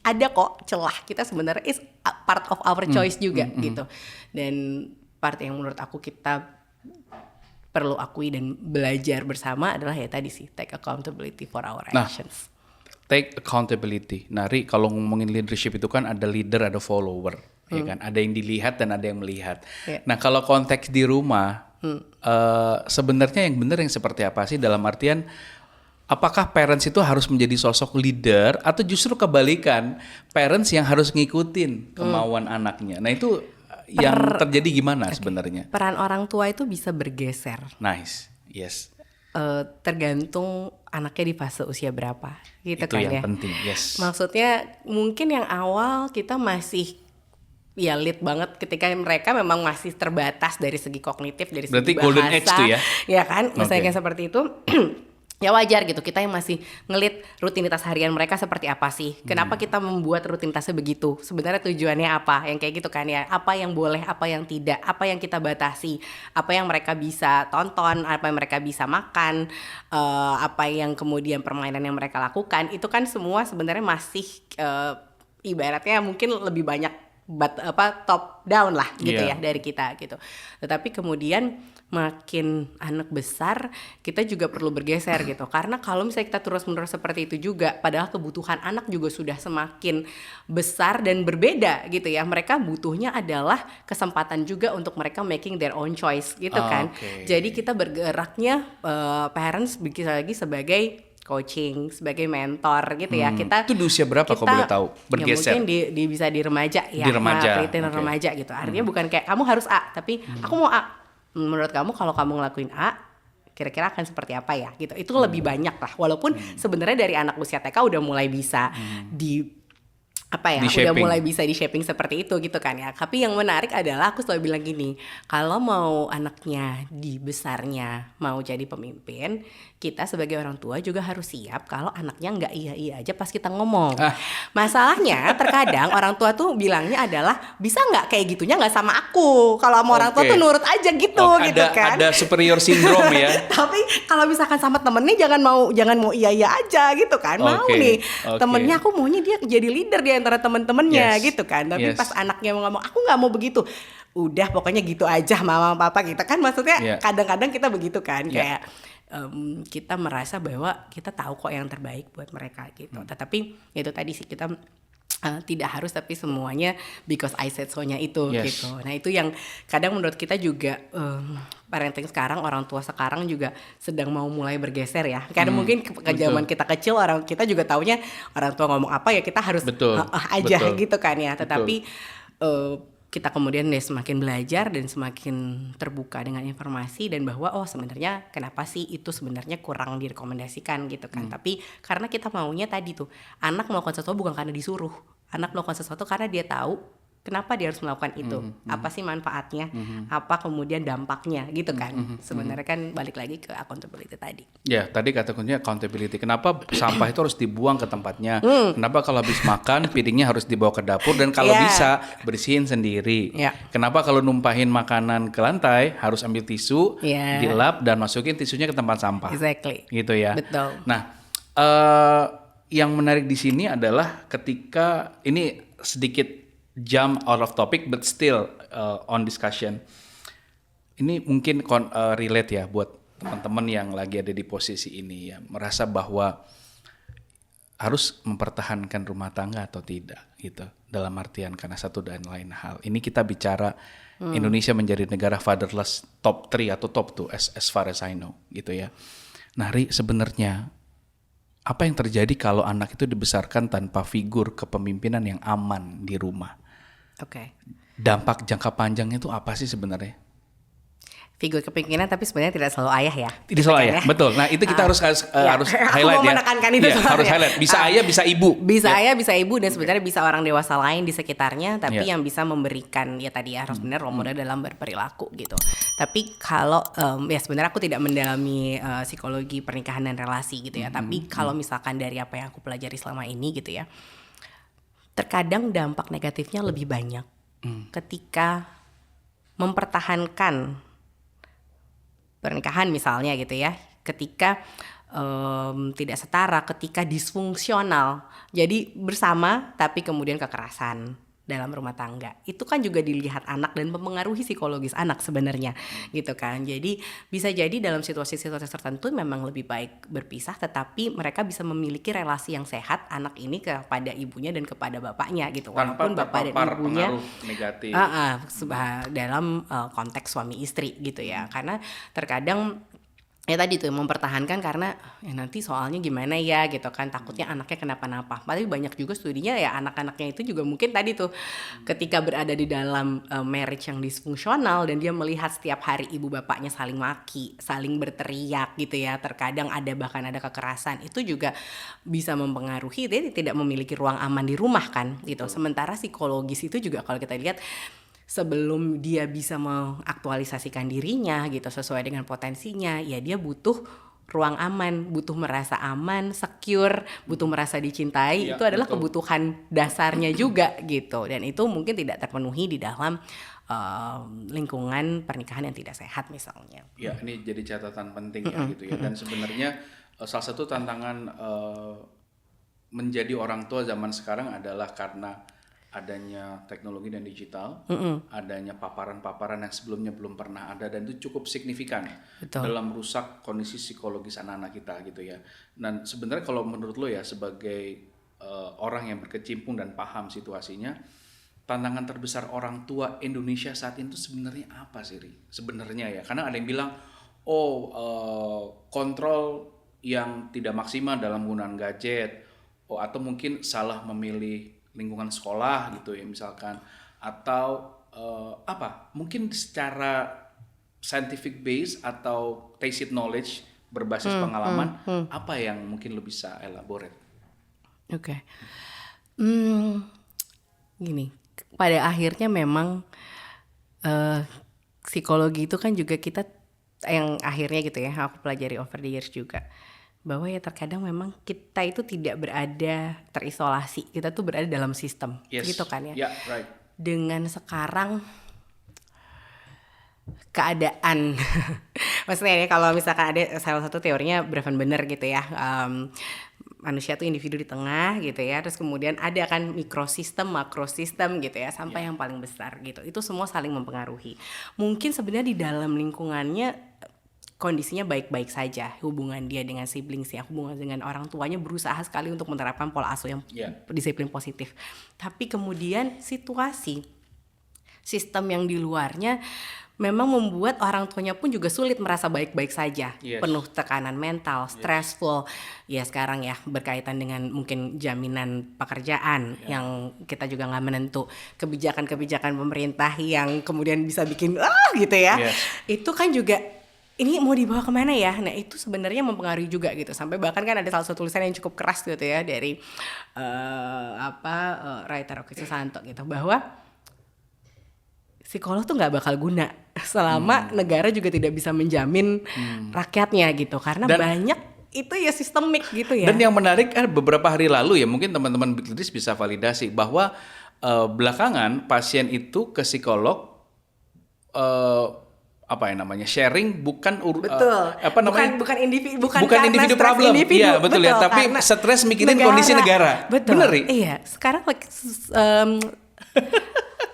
ada kok celah kita sebenarnya is a part of our choice juga gitu. Dan part yang menurut aku kita perlu akui dan belajar bersama adalah ya tadi sih, take accountability for our actions. Take accountability. Nah, Ri, kalau ngomongin leadership itu kan ada leader, ada follower, ya kan? Ada yang dilihat dan ada yang melihat. Yeah. Nah, kalau konteks di rumah, sebenarnya yang benar yang seperti apa sih? Dalam artian, apakah parents itu harus menjadi sosok leader atau justru kebalikan, parents yang harus ngikutin kemauan anaknya? Nah, itu yang terjadi gimana sebenarnya? Peran orang tua itu bisa bergeser. Nice, yes. Tergantung anaknya di fase usia berapa gitu Itu kan yang ya. penting, yes. Maksudnya mungkin yang awal kita masih ya lead banget ketika mereka memang masih terbatas dari segi kognitif, dari Berarti segi bahasa. golden age tuh ya? Ya kan, misalnya Oke. kayak seperti itu. Ya wajar gitu, kita yang masih ngelit rutinitas harian mereka seperti apa sih. Kenapa kita membuat rutinitasnya begitu, sebenarnya tujuannya apa, yang kayak gitu kan ya. Apa yang boleh, apa yang tidak, apa yang kita batasi, apa yang mereka bisa tonton, apa yang mereka bisa makan, apa yang kemudian permainan yang mereka lakukan. Itu kan semua sebenarnya masih ibaratnya mungkin lebih banyak top down lah gitu Iya. ya dari kita gitu. Tetapi kemudian makin anak besar kita juga perlu bergeser gitu, karena kalau misalnya kita terus-menerus seperti itu juga, padahal kebutuhan anak juga sudah semakin besar dan berbeda gitu ya. Mereka butuhnya adalah kesempatan juga untuk mereka making their own choice gitu kan. Oke. Jadi kita bergeraknya parents bisa lagi sebagai coaching, sebagai mentor gitu ya. Kita Itu di usia berapa kalau boleh tahu? Bergeser? Ya mungkin bisa di remaja ya. Di remaja, Pretend oke. remaja gitu. Artinya bukan kayak kamu harus A, tapi aku mau A. Menurut kamu kalau kamu ngelakuin A, kira-kira akan seperti apa ya gitu. Itu lebih banyak lah. Walaupun sebenarnya dari anak usia TK udah mulai bisa udah mulai bisa di shaping seperti itu gitu kan ya. Tapi yang menarik adalah aku selalu bilang gini, kalau mau anaknya di besarnya mau jadi pemimpin, kita sebagai orang tua juga harus siap kalau anaknya nggak iya aja pas kita ngomong. Masalahnya terkadang orang tua tuh bilangnya adalah bisa nggak kayak gitunya nggak sama aku. Kalau sama orang tua Oke. tuh nurut aja gitu gitu kan. Ada superior syndrome ya. Tapi kalau misalkan sama temennya jangan mau iya aja gitu kan. Mau Oke, nih oke. temennya, aku maunya dia jadi leader di antara temen-temennya Yes, gitu kan. Tapi yes. pas anaknya mau ngomong aku nggak mau begitu, udah pokoknya gitu aja mama papa gitu kan. Maksudnya Yeah. kadang-kadang kita begitu kan, Yeah. kayak kita merasa bahwa kita tahu kok yang terbaik buat mereka gitu. Tetapi itu tadi sih kita tidak harus, tapi semuanya because I said so-nya itu Yes. gitu. Nah itu yang kadang menurut kita juga parenting sekarang, orang tua sekarang juga sedang mau mulai bergeser ya. Karena mungkin ke zaman kita kecil orang kita juga taunya orang tua ngomong apa ya kita harus Betul, aja betul. gitu kan ya. Tetapi kita kemudian semakin belajar dan semakin terbuka dengan informasi, dan bahwa oh sebenarnya kenapa sih itu sebenarnya kurang direkomendasikan gitu kan. Tapi karena kita maunya tadi tuh anak melakukan sesuatu bukan karena disuruh, anak melakukan sesuatu karena dia tahu kenapa dia harus melakukan itu, apa sih manfaatnya, apa kemudian dampaknya gitu kan. Sebenarnya kan balik lagi ke accountability tadi. Ya, tadi kata kuncinya accountability. Kenapa sampah itu harus dibuang ke tempatnya? Kenapa kalau habis makan piringnya harus dibawa ke dapur, dan kalau Yeah. bisa bersihin sendiri? Yeah. Kenapa kalau numpahin makanan ke lantai harus ambil tisu, Yeah. dilap dan masukin tisunya ke tempat sampah? Exactly. Gitu ya. Betul. Nah, yang menarik di sini adalah ketika ini sedikit jump out of topic but still on discussion. Ini mungkin relate ya buat teman-teman yang lagi ada di posisi ini ya, merasa bahwa harus mempertahankan rumah tangga atau tidak gitu. Dalam artian karena satu dan lain hal. Ini kita bicara Indonesia menjadi negara fatherless top 3 atau top 2 as far as I know gitu ya. Nah, Ri, sebenarnya apa yang terjadi kalau anak itu dibesarkan tanpa figur kepemimpinan yang aman di rumah? Oke. Dampak jangka panjangnya itu apa sih sebenarnya? Figur kepemimpinan tapi sebenarnya tidak selalu ayah ya. Tidak soal ayah, betul. Nah itu kita harus Aku highlight mau ya. menekankan itu soalnya. Harus highlight. Bisa ayah, bisa ibu. Bisa ayah, bisa ibu, dan sebenarnya bisa orang dewasa lain di sekitarnya, tapi Ya. yang bisa memberikan ya tadi harus benar role model dalam berperilaku gitu. Tapi kalau ya sebenarnya aku tidak mendalami psikologi pernikahan dan relasi gitu ya. Tapi kalau misalkan dari apa yang aku pelajari selama ini gitu ya, terkadang dampak negatifnya lebih banyak ketika mempertahankan pernikahan misalnya gitu ya, ketika tidak setara, ketika disfungsional, jadi bersama tapi kemudian kekerasan dalam rumah tangga, itu kan juga dilihat anak dan mempengaruhi psikologis anak sebenarnya gitu kan. Jadi bisa jadi dalam situasi-situasi tertentu memang lebih baik berpisah, tetapi mereka bisa memiliki relasi yang sehat anak ini kepada ibunya dan kepada bapaknya gitu, Tanpa walaupun bapak dan terpapar ibunya pengaruh negatif. dalam konteks suami istri gitu ya. Karena terkadang ya tadi tuh mempertahankan karena ya nanti soalnya gimana ya gitu kan, takutnya anaknya kenapa-napa. Tapi banyak juga studinya ya anak-anaknya itu juga mungkin tadi tuh ketika berada di dalam marriage yang disfungsional dan dia melihat setiap hari ibu bapaknya saling maki, saling berteriak gitu ya, terkadang bahkan ada kekerasan, itu juga bisa mempengaruhi dia tidak memiliki ruang aman di rumah kan gitu. Sementara psikologis itu juga kalau kita lihat sebelum dia bisa mengaktualisasikan dirinya gitu sesuai dengan potensinya, ya dia butuh ruang aman, butuh merasa aman, secure, butuh merasa dicintai. Ya, itu adalah betul. kebutuhan dasarnya juga gitu, dan itu mungkin tidak terpenuhi di dalam lingkungan pernikahan yang tidak sehat misalnya. Ya, ini jadi catatan penting ya gitu ya. Dan sebenarnya salah satu tantangan menjadi orang tua zaman sekarang adalah karena adanya teknologi dan digital, adanya paparan-paparan yang sebelumnya belum pernah ada, dan itu cukup signifikan dalam rusak kondisi psikologis anak-anak kita gitu ya. Dan sebenarnya kalau menurut lo ya sebagai orang yang berkecimpung dan paham situasinya, tantangan terbesar orang tua Indonesia saat ini tuh sebenarnya apa sih, Ri? Sebenarnya ya, karena ada yang bilang kontrol yang tidak maksimal dalam penggunaan gadget, atau mungkin salah memilih lingkungan sekolah gitu ya misalkan, atau mungkin secara scientific base atau tacit knowledge berbasis pengalaman, apa yang mungkin lo bisa elaborate? Oke. Gini, pada akhirnya memang psikologi itu kan juga kita yang akhirnya gitu ya, aku pelajari over the years juga, bahwa ya terkadang memang kita itu tidak berada terisolasi, kita tuh berada dalam sistem, gitu kan ya. Yeah, right. Dengan sekarang keadaan, maksudnya ya kalau misalkan ada salah satu teorinya Brevan bener gitu ya, manusia tuh individu di tengah gitu ya, terus kemudian ada kan mikrosistem, makrosistem gitu ya, sampai yang paling besar gitu, itu semua saling mempengaruhi. Mungkin sebenarnya di dalam lingkungannya kondisinya baik-baik saja, hubungan dia dengan siblingsnya, hubungan dengan orang tuanya berusaha sekali untuk menerapkan pola asuh yang disiplin positif. Tapi kemudian situasi, sistem yang di luarnya memang membuat orang tuanya pun juga sulit merasa baik-baik saja. Penuh tekanan mental, stressful. Ya sekarang ya berkaitan dengan mungkin jaminan pekerjaan yang kita juga nggak menentu. Kebijakan-kebijakan pemerintah yang kemudian bisa bikin gitu ya. Itu kan juga ini mau dibawa kemana ya? Nah itu sebenarnya mempengaruhi juga gitu. Sampai bahkan kan ada salah satu tulisan yang cukup keras gitu ya dari writer Oki Susanto gitu, bahwa psikolog tuh nggak bakal guna selama negara juga tidak bisa menjamin rakyatnya gitu, karena banyak itu ya sistemik gitu ya. Dan yang menarik beberapa hari lalu ya, mungkin teman-teman Bikledis bisa validasi bahwa belakangan pasien itu ke psikolog sharing bukan bukan individu problem. Iya, betul ya, tapi stres mikirin kondisi negara. Betul. Bener, Ri? Iya, sekarang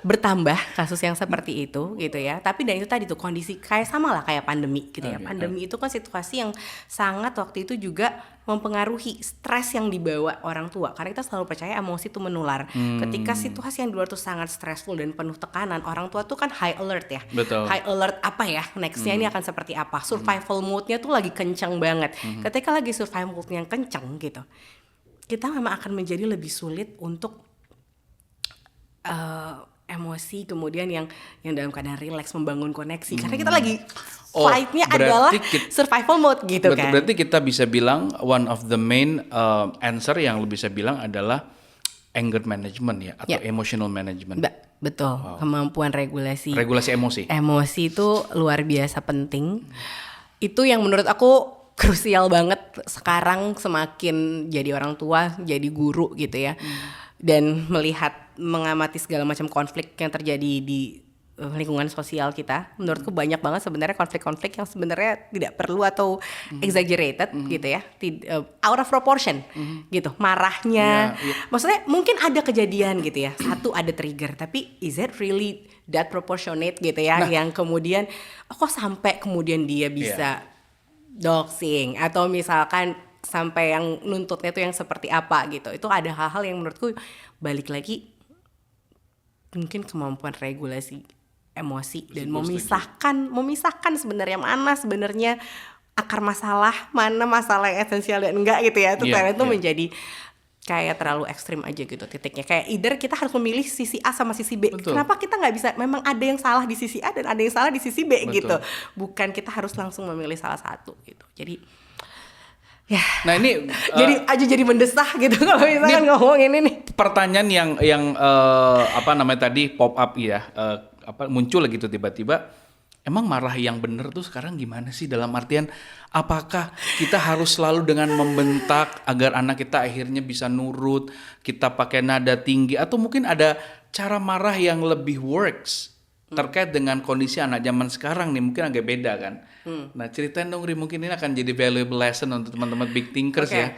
bertambah kasus yang seperti itu gitu ya. Tapi dan itu tadi tuh kondisi kayak sama lah kayak pandemi gitu ya. Pandemi itu kan situasi yang sangat waktu itu juga mempengaruhi stres yang dibawa orang tua. Karena kita selalu percaya emosi itu menular. Ketika situasi yang di luar tuh sangat stressful dan penuh tekanan, orang tua tuh kan high alert ya. Betul. High alert apa ya? Nextnya ini akan seperti apa? Survival mode-nya tuh lagi kencang banget. Ketika lagi survival mode yang kencang gitu, kita memang akan menjadi lebih sulit untuk emosi, kemudian yang dalam keadaan relax, membangun koneksi, karena kita lagi fight-nya adalah survival mode gitu kan. Berarti kita bisa bilang one of the main answer yang lu bisa bilang adalah anger management ya, atau emotional management. Betul. Kemampuan regulasi emosi. Emosi itu luar biasa penting. Itu yang menurut aku krusial banget sekarang, semakin jadi orang tua, jadi guru gitu ya. Dan mengamati segala macam konflik yang terjadi di lingkungan sosial kita. Menurutku banyak banget sebenarnya konflik-konflik yang sebenarnya tidak perlu atau exaggerated gitu ya. Out of proportion gitu. Marahnya. Maksudnya mungkin ada kejadian gitu ya. Satu ada trigger, tapi is it really that proportionate gitu ya, yang kemudian kok sampai kemudian dia bisa doxing atau misalkan sampai yang nuntutnya itu yang seperti apa gitu. Itu ada hal-hal yang menurutku balik lagi mungkin kemampuan regulasi emosi dan memisahkan sebenarnya mana sebenarnya akar masalah, mana masalah yang esensial dan enggak gitu ya. Itu itu menjadi kayak terlalu ekstrim aja gitu titiknya. Kayak either kita harus memilih sisi A sama sisi B. Betul. Kenapa kita nggak bisa? Memang ada yang salah di sisi A dan ada yang salah di sisi B. Betul. Gitu. Bukan kita harus langsung memilih salah satu gitu. Jadi ya. Nah ini jadi mendesah gitu kalau misalkan ngomongin ini. Pertanyaan yang tadi pop up ya, muncul gitu tiba-tiba. Emang marah yang bener tuh sekarang gimana sih? Dalam artian apakah kita harus selalu dengan membentak agar anak kita akhirnya bisa nurut, kita pakai nada tinggi, atau mungkin ada cara marah yang lebih works terkait dengan kondisi anak zaman sekarang nih, mungkin agak beda kan. Nah ceritain dong Ri, mungkin ini akan jadi valuable lesson untuk teman-teman big thinkers ya.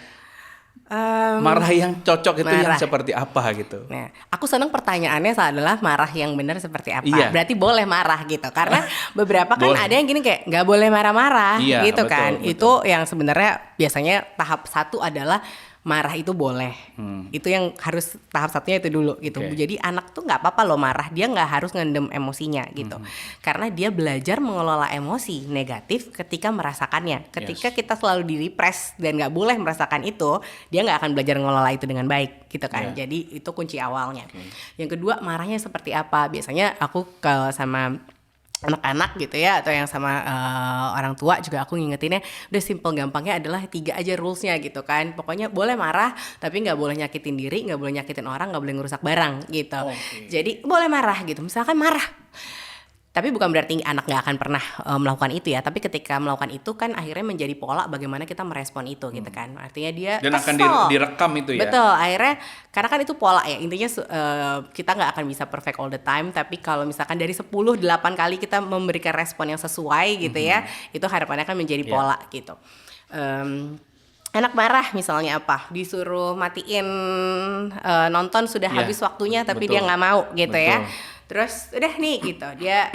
Marah yang cocok itu yang seperti apa gitu. Nah, aku senang pertanyaannya adalah marah yang benar seperti apa. Berarti boleh marah gitu. Karena beberapa kan ada yang gini kayak nggak boleh marah-marah gitu betul, kan. Betul. Itu yang sebenarnya biasanya tahap 1 adalah marah itu boleh. Itu yang harus tahap satunya itu dulu gitu. Jadi anak tuh nggak apa-apa loh marah, dia nggak harus ngendem emosinya gitu. Karena dia belajar mengelola emosi negatif ketika merasakannya. Ketika kita selalu di-repress dan nggak boleh merasakan itu, dia nggak akan belajar mengelola itu dengan baik gitu kan. Jadi itu kunci awalnya. Yang kedua, marahnya seperti apa? Biasanya aku sama anak-anak gitu ya, atau yang sama orang tua juga aku ngingetinnya udah simple gampangnya adalah 3 aja rulesnya gitu kan. Pokoknya boleh marah tapi nggak boleh nyakitin diri, nggak boleh nyakitin orang, nggak boleh ngerusak barang gitu. Jadi boleh marah gitu, misalkan marah tapi bukan berarti anak nggak akan pernah melakukan itu ya, tapi ketika melakukan itu kan akhirnya menjadi pola bagaimana kita merespon itu gitu kan. Artinya dia dan akan direkam itu ya. Betul, akhirnya karena kan itu pola ya, intinya kita nggak akan bisa perfect all the time, tapi kalau misalkan dari 10, 8 kali kita memberikan respon yang sesuai gitu ya, itu harapannya kan menjadi pola gitu. Anak marah misalnya apa, disuruh matiin nonton sudah habis waktunya tapi dia nggak mau gitu ya. Terus udah nih gitu dia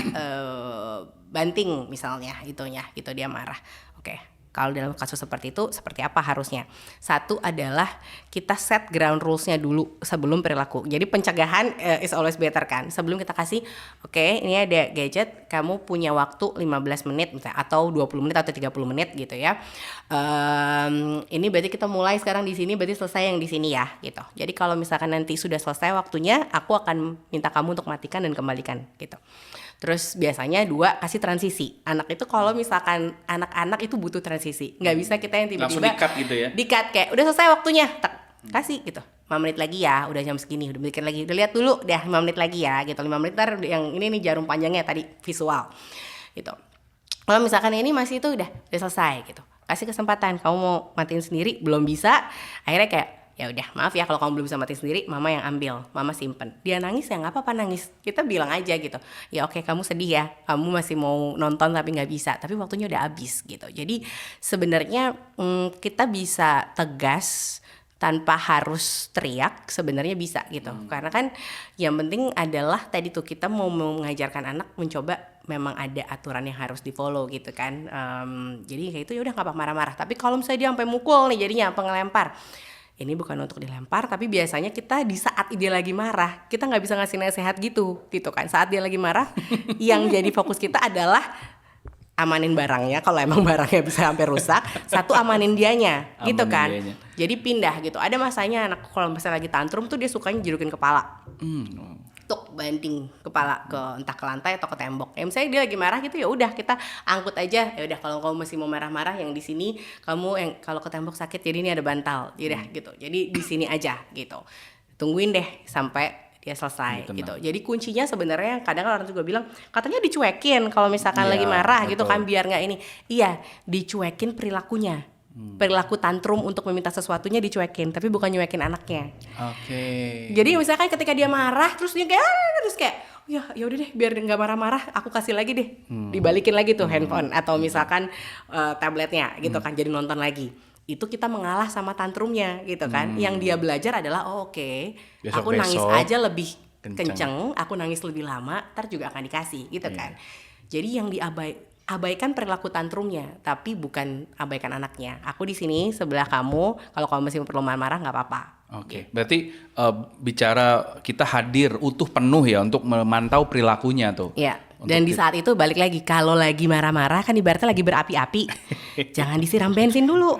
banting misalnya itunya gitu, dia marah. Oke. Kalau dalam kasus seperti itu seperti apa harusnya? Satu adalah kita set ground rules-nya dulu sebelum perilaku. Jadi pencegahan is always better kan. Sebelum kita kasih ini ada gadget, kamu punya waktu 15 menit misalnya, atau 20 menit atau 30 menit gitu ya. Ini berarti kita mulai sekarang di sini, berarti selesai yang di sini ya gitu. Jadi kalau misalkan nanti sudah selesai waktunya, aku akan minta kamu untuk matikan dan kembalikan gitu. Terus biasanya 2, kasih transisi. Anak itu kalau misalkan anak-anak itu butuh transisi. Nggak bisa kita yang tiba-tiba langsung di-cut gitu ya. Di-cut kayak udah selesai waktunya, kasih gitu. 5 menit lagi ya, udah jam segini, udah bikin lagi. Udah lihat dulu, udah 5 menit lagi ya gitu. 5 menit ntar yang ini nih jarum panjangnya tadi visual. Gitu. Kalau misalkan ini masih itu udah selesai gitu. Kasih kesempatan, kamu mau matiin sendiri belum bisa. Akhirnya kayak ya udah maaf ya kalau kamu belum bisa mati sendiri, mama yang ambil, mama simpen. Dia nangis ya nggak apa-apa nangis, kita bilang aja gitu. Ya oke, kamu sedih ya, kamu masih mau nonton tapi nggak bisa, tapi waktunya udah habis gitu. Jadi sebenarnya kita bisa tegas tanpa harus teriak sebenarnya bisa gitu. Karena kan yang penting adalah tadi tuh kita mau mengajarkan anak mencoba memang ada aturan yang harus di follow gitu kan. Jadi kayak itu ya udah nggak apa marah-marah. Tapi kalau misalnya dia sampai mukul nih jadinya apa ngelempar, ini bukan untuk dilempar, tapi biasanya kita di saat dia lagi marah kita nggak bisa ngasih nasihat gitu kan. Saat dia lagi marah yang jadi fokus kita adalah amanin barangnya, kalau emang barangnya bisa sampai rusak. Satu, amanin dianya gitu kan. Jadi pindah gitu. Ada masanya anak kalau misalnya lagi tantrum tuh dia sukanya jerukin kepala. Tuk banting kepala ke entah ke lantai atau ke tembok. Ya misalnya dia lagi marah gitu, ya udah kita angkut aja. Ya udah kalau kamu masih mau marah-marah yang di sini, kamu yang kalau ke tembok sakit jadi ini ada bantal. Ya udah gitu. Jadi di sini aja gitu. Tungguin deh sampai dia selesai gitu. Jadi kuncinya sebenarnya kadang orang juga bilang katanya dicuekin kalau misalkan lagi marah gitu kan biar nggak ini. Iya, dicuekin perilakunya. Perilaku tantrum untuk meminta sesuatunya dicuekin, tapi bukan nyuekin anaknya. Jadi misalkan ketika dia marah terus dia kayak ya udah deh biar nggak marah-marah aku kasih lagi deh. Dibalikin lagi tuh handphone atau misalkan tabletnya gitu kan jadi nonton lagi. Itu kita mengalah sama tantrumnya gitu kan. Yang dia belajar adalah oke, aku nangis aja lebih kenceng, aku nangis lebih lama, ntar juga akan dikasih gitu kan. Jadi yang abaikan perilaku tantrumnya, tapi bukan abaikan anaknya. Aku di sini sebelah kamu, kalau kamu masih perlu marah-marah nggak apa-apa. Berarti bicara kita hadir utuh penuh ya untuk memantau perilakunya tuh. Iya. Dan di saat itu balik lagi, kalau lagi marah-marah kan ibaratnya lagi berapi-api, jangan disiram bensin dulu.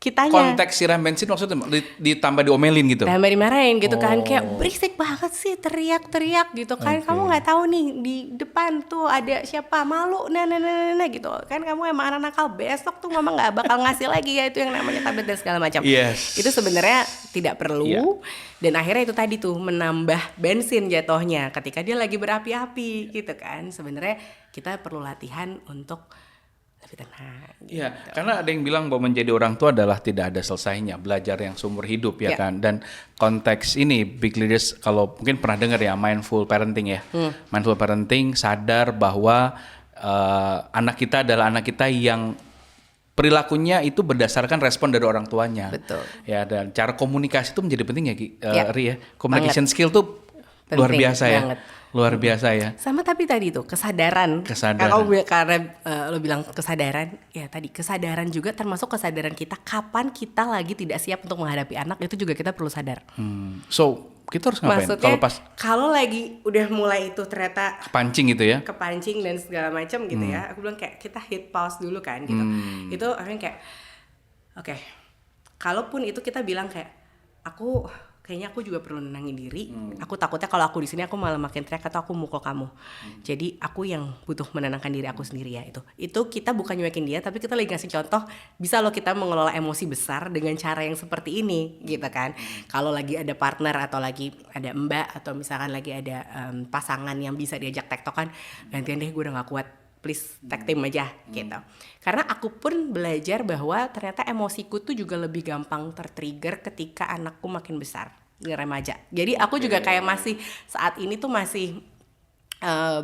Kitanya. Konteks siram bensin maksudnya ditambah diomelin gitu. Tambah dimarahin gitu kan, kayak berisik banget sih teriak-teriak gitu kan. Kamu nggak tahu nih di depan tuh ada siapa, malu nah gitu kan. Kamu emang anak nakal, besok tuh mama nggak bakal ngasih lagi ya itu yang namanya tablet dan segala macam. Itu sebenarnya tidak perlu. Dan akhirnya itu tadi tuh menambah bensin jatuhnya ketika dia lagi berapi-api gitu kan. Sebenarnya kita perlu latihan untuk lebih tenang. Iya, karena ada yang bilang bahwa menjadi orang tua adalah tidak ada selesainya, belajar yang seumur hidup ya kan. Dan konteks ini Big Leaders kalau mungkin pernah dengar ya mindful parenting ya. Mindful parenting sadar bahwa anak kita adalah anak kita yang perilakunya itu berdasarkan respon dari orang tuanya. Betul. Ya, dan cara komunikasi itu menjadi penting ya Ri ya. Communication skill tuh penting, luar biasa ya. Luar biasa ya. Sama tapi tadi tuh kesadaran. Kalau karena lo bilang kesadaran, ya tadi kesadaran juga termasuk kesadaran kita kapan kita lagi tidak siap untuk menghadapi anak, itu juga kita perlu sadar. So kita harus ngapain? Maksudnya kalau lagi udah mulai itu ternyata kepancing gitu ya? Kepancing dan segala macam gitu ya. Aku bilang kayak kita hit pause dulu kan gitu. Itu akhirnya kayak oke. Kalaupun itu kita bilang kayak kayaknya aku juga perlu nenangin diri. Aku takutnya kalau aku di sini aku malah makin teriak atau aku mukul kamu. Jadi aku yang butuh menenangkan diri aku sendiri ya itu. Itu kita bukan nyuekin dia, tapi kita lagi ngasih contoh bisa loh kita mengelola emosi besar dengan cara yang seperti ini gitu kan. Kalau lagi ada partner atau lagi ada mbak atau misalkan lagi ada pasangan yang bisa diajak tektokan, gantian deh gue udah gak kuat, please tag team aja gitu. Karena aku pun belajar bahwa ternyata emosiku tuh juga lebih gampang tertrigger ketika anakku makin besar, remaja. Jadi aku juga kayak masih saat ini tuh masih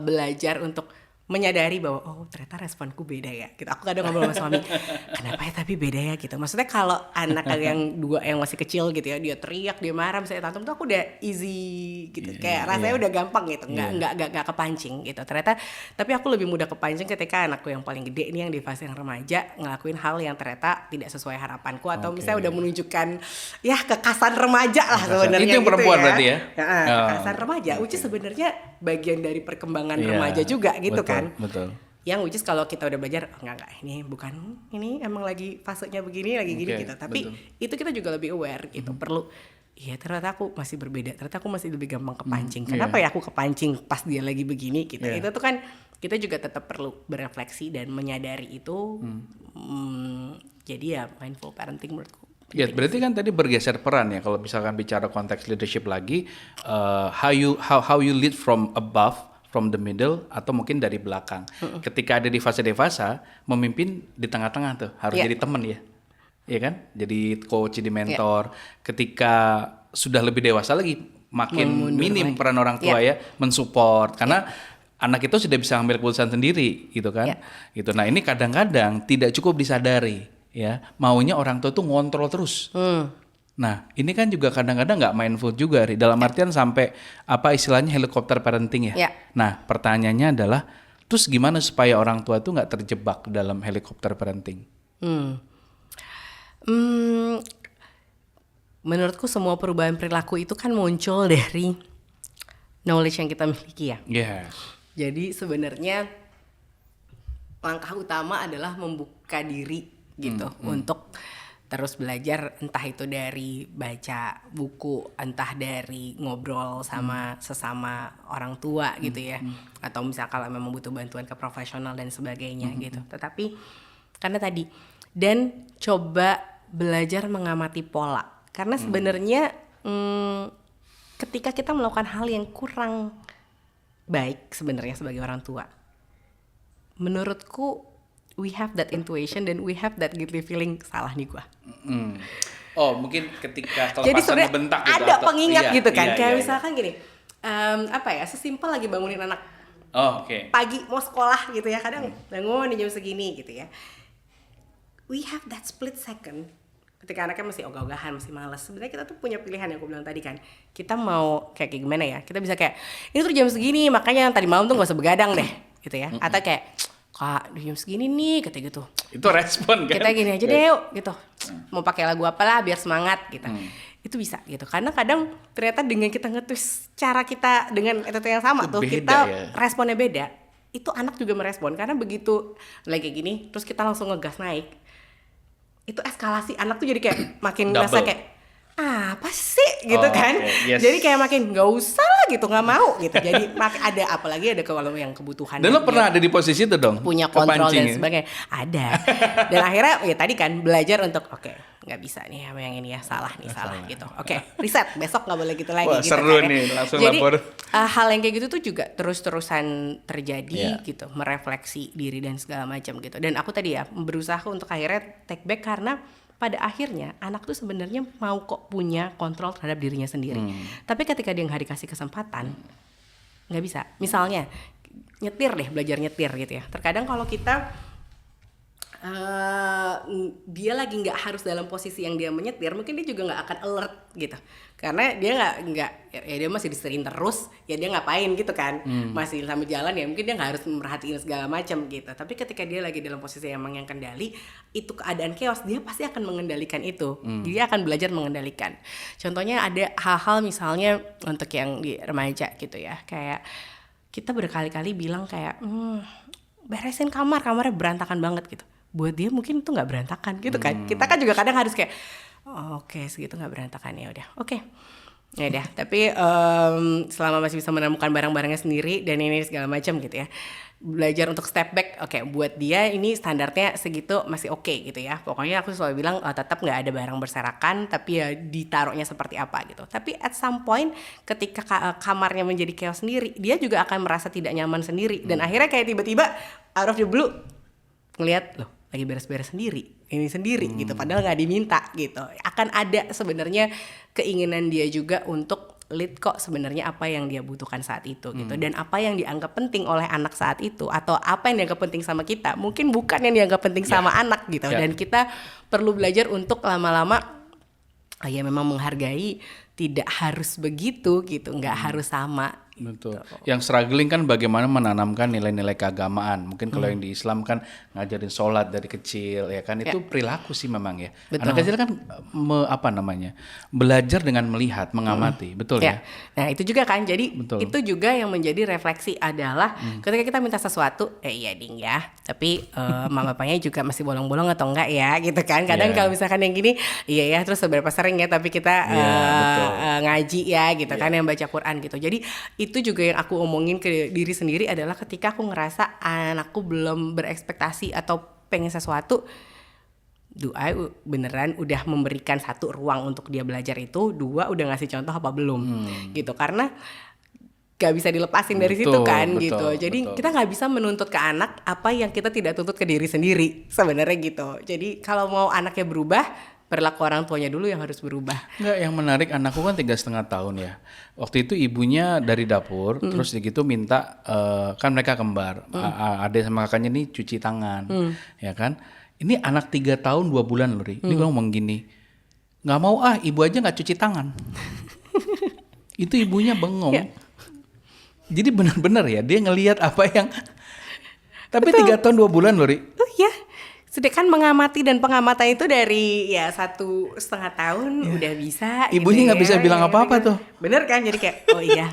belajar untuk menyadari bahwa oh ternyata responku beda ya gitu. Aku kadang ngobrol sama suami, kenapa ya tapi beda ya gitu. Maksudnya kalau anak yang dua yang masih kecil gitu ya, dia teriak, dia marah misalnya tantrum tuh aku udah easy gitu. Kayak rasanya udah gampang gitu, nggak kepancing gitu. Ternyata tapi aku lebih mudah kepancing ketika anakku yang paling gede ini yang di fase yang remaja ngelakuin hal yang ternyata tidak sesuai harapanku atau misalnya udah menunjukkan ya kekasan remaja lah sebenarnya. Itu yang gitu perempuan berarti ya. Kekasan remaja, which is sebenarnya bagian dari perkembangan remaja juga gitu kan. Betul. Yang which is kalau kita udah belajar enggak ini bukan, ini emang lagi fasenya begini lagi gini gitu. Tapi itu kita juga lebih aware gitu. Perlu ternyata aku masih berbeda. Ternyata aku masih lebih gampang kepancing. Kenapa ya aku kepancing pas dia lagi begini gitu. Itu tuh kan kita juga tetap perlu berefleksi dan menyadari itu. Jadi ya mindful parenting menurutku. Ya, berarti kan tadi bergeser peran ya kalau misalkan bicara konteks leadership lagi, how you lead from above, from the middle atau mungkin dari belakang. Ketika ada di fase dewasa, memimpin di tengah-tengah tuh harus jadi teman ya. Iya kan? Jadi coach, jadi mentor. Ketika sudah lebih dewasa lagi makin minim peran orang tua ya, mensupport karena anak itu sudah bisa ambil keputusan sendiri gitu kan. Gitu. Nah, ini kadang-kadang tidak cukup disadari ya maunya orang tua tuh ngontrol terus. Nah, ini kan juga kadang-kadang nggak mindful juga, Ri. Dalam artian sampai apa istilahnya helikopter parenting ya. Ya. Nah, pertanyaannya adalah, terus gimana supaya orang tua tuh nggak terjebak dalam helikopter parenting? Menurutku semua perubahan perilaku itu kan muncul dari knowledge yang kita miliki ya. Yes. Jadi sebenarnya langkah utama adalah membuka diri gitu untuk terus belajar, entah itu dari baca buku, entah dari ngobrol sama sesama orang tua gitu ya, atau misalnya kalau memang butuh bantuan ke profesional dan sebagainya gitu. Tetapi karena tadi dan coba belajar mengamati pola, karena sebenarnya ketika kita melakukan hal yang kurang baik sebenarnya sebagai orang tua, menurutku we have that intuition dan we have that guilty feeling, salah nih gua. Oh, mungkin ketika Jadi kelepasan sebenarnya ngebentak gitu ada atau- pengingat iya, gitu kan, iya, kayak iya, misalkan gini, apa ya, sesimpel lagi bangunin anak Oh, oke. pagi mau sekolah gitu ya, kadang bangun di jam segini gitu ya. We have that split second ketika anaknya masih ogah-ogahan, masih malas. Sebenarnya kita tuh punya pilihan yang aku bilang tadi kan. Kita mau kayak gimana ya? Kita bisa kayak, ini tuh jam segini, makanya tadi malam tuh gak usah begadang deh, gitu ya. Atau kayak, Kak, di jam segini nih, kata gitu. Itu respon kan? Kita gini aja deh yuk, gitu. Mau pakai lagu apalah biar semangat gitu. Itu bisa gitu. Karena kadang ternyata dengan kita nge-twist cara kita dengan itu yang sama Itu tuh, beda kita ya. responnya beda. Itu anak juga merespon, karena begitu lagi kayak gini, terus kita langsung ngegas naik. Itu eskalasi anak tuh jadi kayak makin Double. ngerasa kayak apa sih gitu Oh, kan. oke. Yes. Jadi kayak makin nggak usah lah gitu, nggak mau gitu. Jadi ada apalagi ada kalau yang kebutuhan. Dan lo pernah ada di posisi itu dong? Punya kontrol Kepancing dan ya? sebagainya. Ada. Dan akhirnya ya tadi kan belajar untuk oke, nggak bisa nih sama yang ini ya, salah nih, salah gitu. Oke, reset, besok nggak boleh gitu lagi. Wah, gitu seru kan, ya. nih, langsung Jadi, lapor. hal yang kayak gitu tuh juga terus-terusan terjadi Iya. gitu, merefleksi diri dan segala macam gitu. Dan aku tadi ya berusaha untuk akhirnya take back, karena pada akhirnya anak tuh sebenarnya mau kok punya kontrol terhadap dirinya sendiri. Tapi ketika dia nggak dikasih kesempatan, nggak bisa. Misalnya nyetir deh, belajar nyetir gitu ya. Terkadang kalau kita dia lagi nggak harus dalam posisi yang dia menyetir, mungkin dia juga nggak akan alert gitu, karena dia nggak ya dia masih diserin terus, ya dia ngapain gitu kan, masih sambil jalan ya mungkin dia nggak harus merhatiin segala macam gitu. Tapi ketika dia lagi dalam posisi emang yang kendali, itu keadaan chaos, dia pasti akan mengendalikan itu. Dia akan belajar mengendalikan. Contohnya ada hal-hal misalnya untuk yang di remaja gitu ya, kayak kita berkali-kali bilang kayak beresin kamarnya berantakan banget gitu. Buat dia mungkin itu nggak berantakan gitu kan. Kita kan juga kadang harus kayak oke, segitu nggak berantakan, ya udah oke. Ya udah, tapi selama masih bisa menemukan barang-barangnya sendiri dan ini segala macam gitu ya, belajar untuk step back. Oke, buat dia ini standarnya segitu masih oke gitu ya. Pokoknya aku selalu bilang tetap nggak ada barang berserakan, tapi ya ditaruhnya seperti apa gitu. Tapi at some point ketika kamarnya menjadi chaos sendiri, dia juga akan merasa tidak nyaman sendiri. Dan akhirnya kayak tiba-tiba out of the blue ngelihat loh lagi beres-beres sendiri, ini sendiri gitu, padahal nggak diminta gitu. Akan ada sebenarnya keinginan dia juga untuk lead kok sebenarnya apa yang dia butuhkan saat itu gitu, dan apa yang dianggap penting oleh anak saat itu, atau apa yang dianggap penting sama kita mungkin bukan yang dianggap penting sama anak gitu. Dan kita perlu belajar untuk lama-lama ya memang menghargai, tidak harus begitu gitu, nggak harus sama. Betul. Yang struggling kan bagaimana menanamkan nilai-nilai keagamaan. Mungkin kalau yang di Islam kan ngajarin sholat dari kecil, ya kan, itu perilaku sih memang ya. Betul. Anak kecil kan belajar dengan melihat, mengamati, betul ya. Nah itu juga kan, jadi Betul. itu juga yang menjadi refleksi adalah ketika kita minta sesuatu, iya ding ya, tapi mama bapaknya juga masih bolong-bolong atau enggak ya gitu kan. Kadang kalau misalkan yang gini, iya ya, terus seberapa sering ya, tapi kita betul. ngaji ya gitu kan, yang baca Quran gitu. Jadi itu juga yang aku omongin ke diri sendiri adalah ketika aku ngerasa anakku belum berekspektasi atau pengen sesuatu, doa beneran udah memberikan satu ruang untuk dia belajar itu, dua udah ngasih contoh apa belum gitu, karena gak bisa dilepasin dari situ kan gitu. Jadi kita gak bisa menuntut ke anak apa yang kita tidak tuntut ke diri sendiri sebenarnya gitu. Jadi kalau mau anaknya berubah, perilaku orang tuanya dulu yang harus berubah. Enggak, yang menarik anakku kan 3,5 tahun ya. Waktu itu ibunya dari dapur, terus gitu minta, kan mereka kembar, adek sama kakaknya nih cuci tangan, ya kan. Ini anak 3 tahun 2 bulan loh, Ri. Ini gue ngomong gini, nggak mau ibu aja nggak cuci tangan. Itu ibunya bengong. Ya. Jadi benar-benar ya dia ngelihat apa yang. Tapi Betul. 3 tahun 2 bulan loh, Ri. Oh ya, sedangkan mengamati dan pengamatan itu dari ya 1,5 tahun udah bisa. Ibunya nggak bisa bilang apa-apa gitu. tuh. Bener kan, jadi kayak oh iya,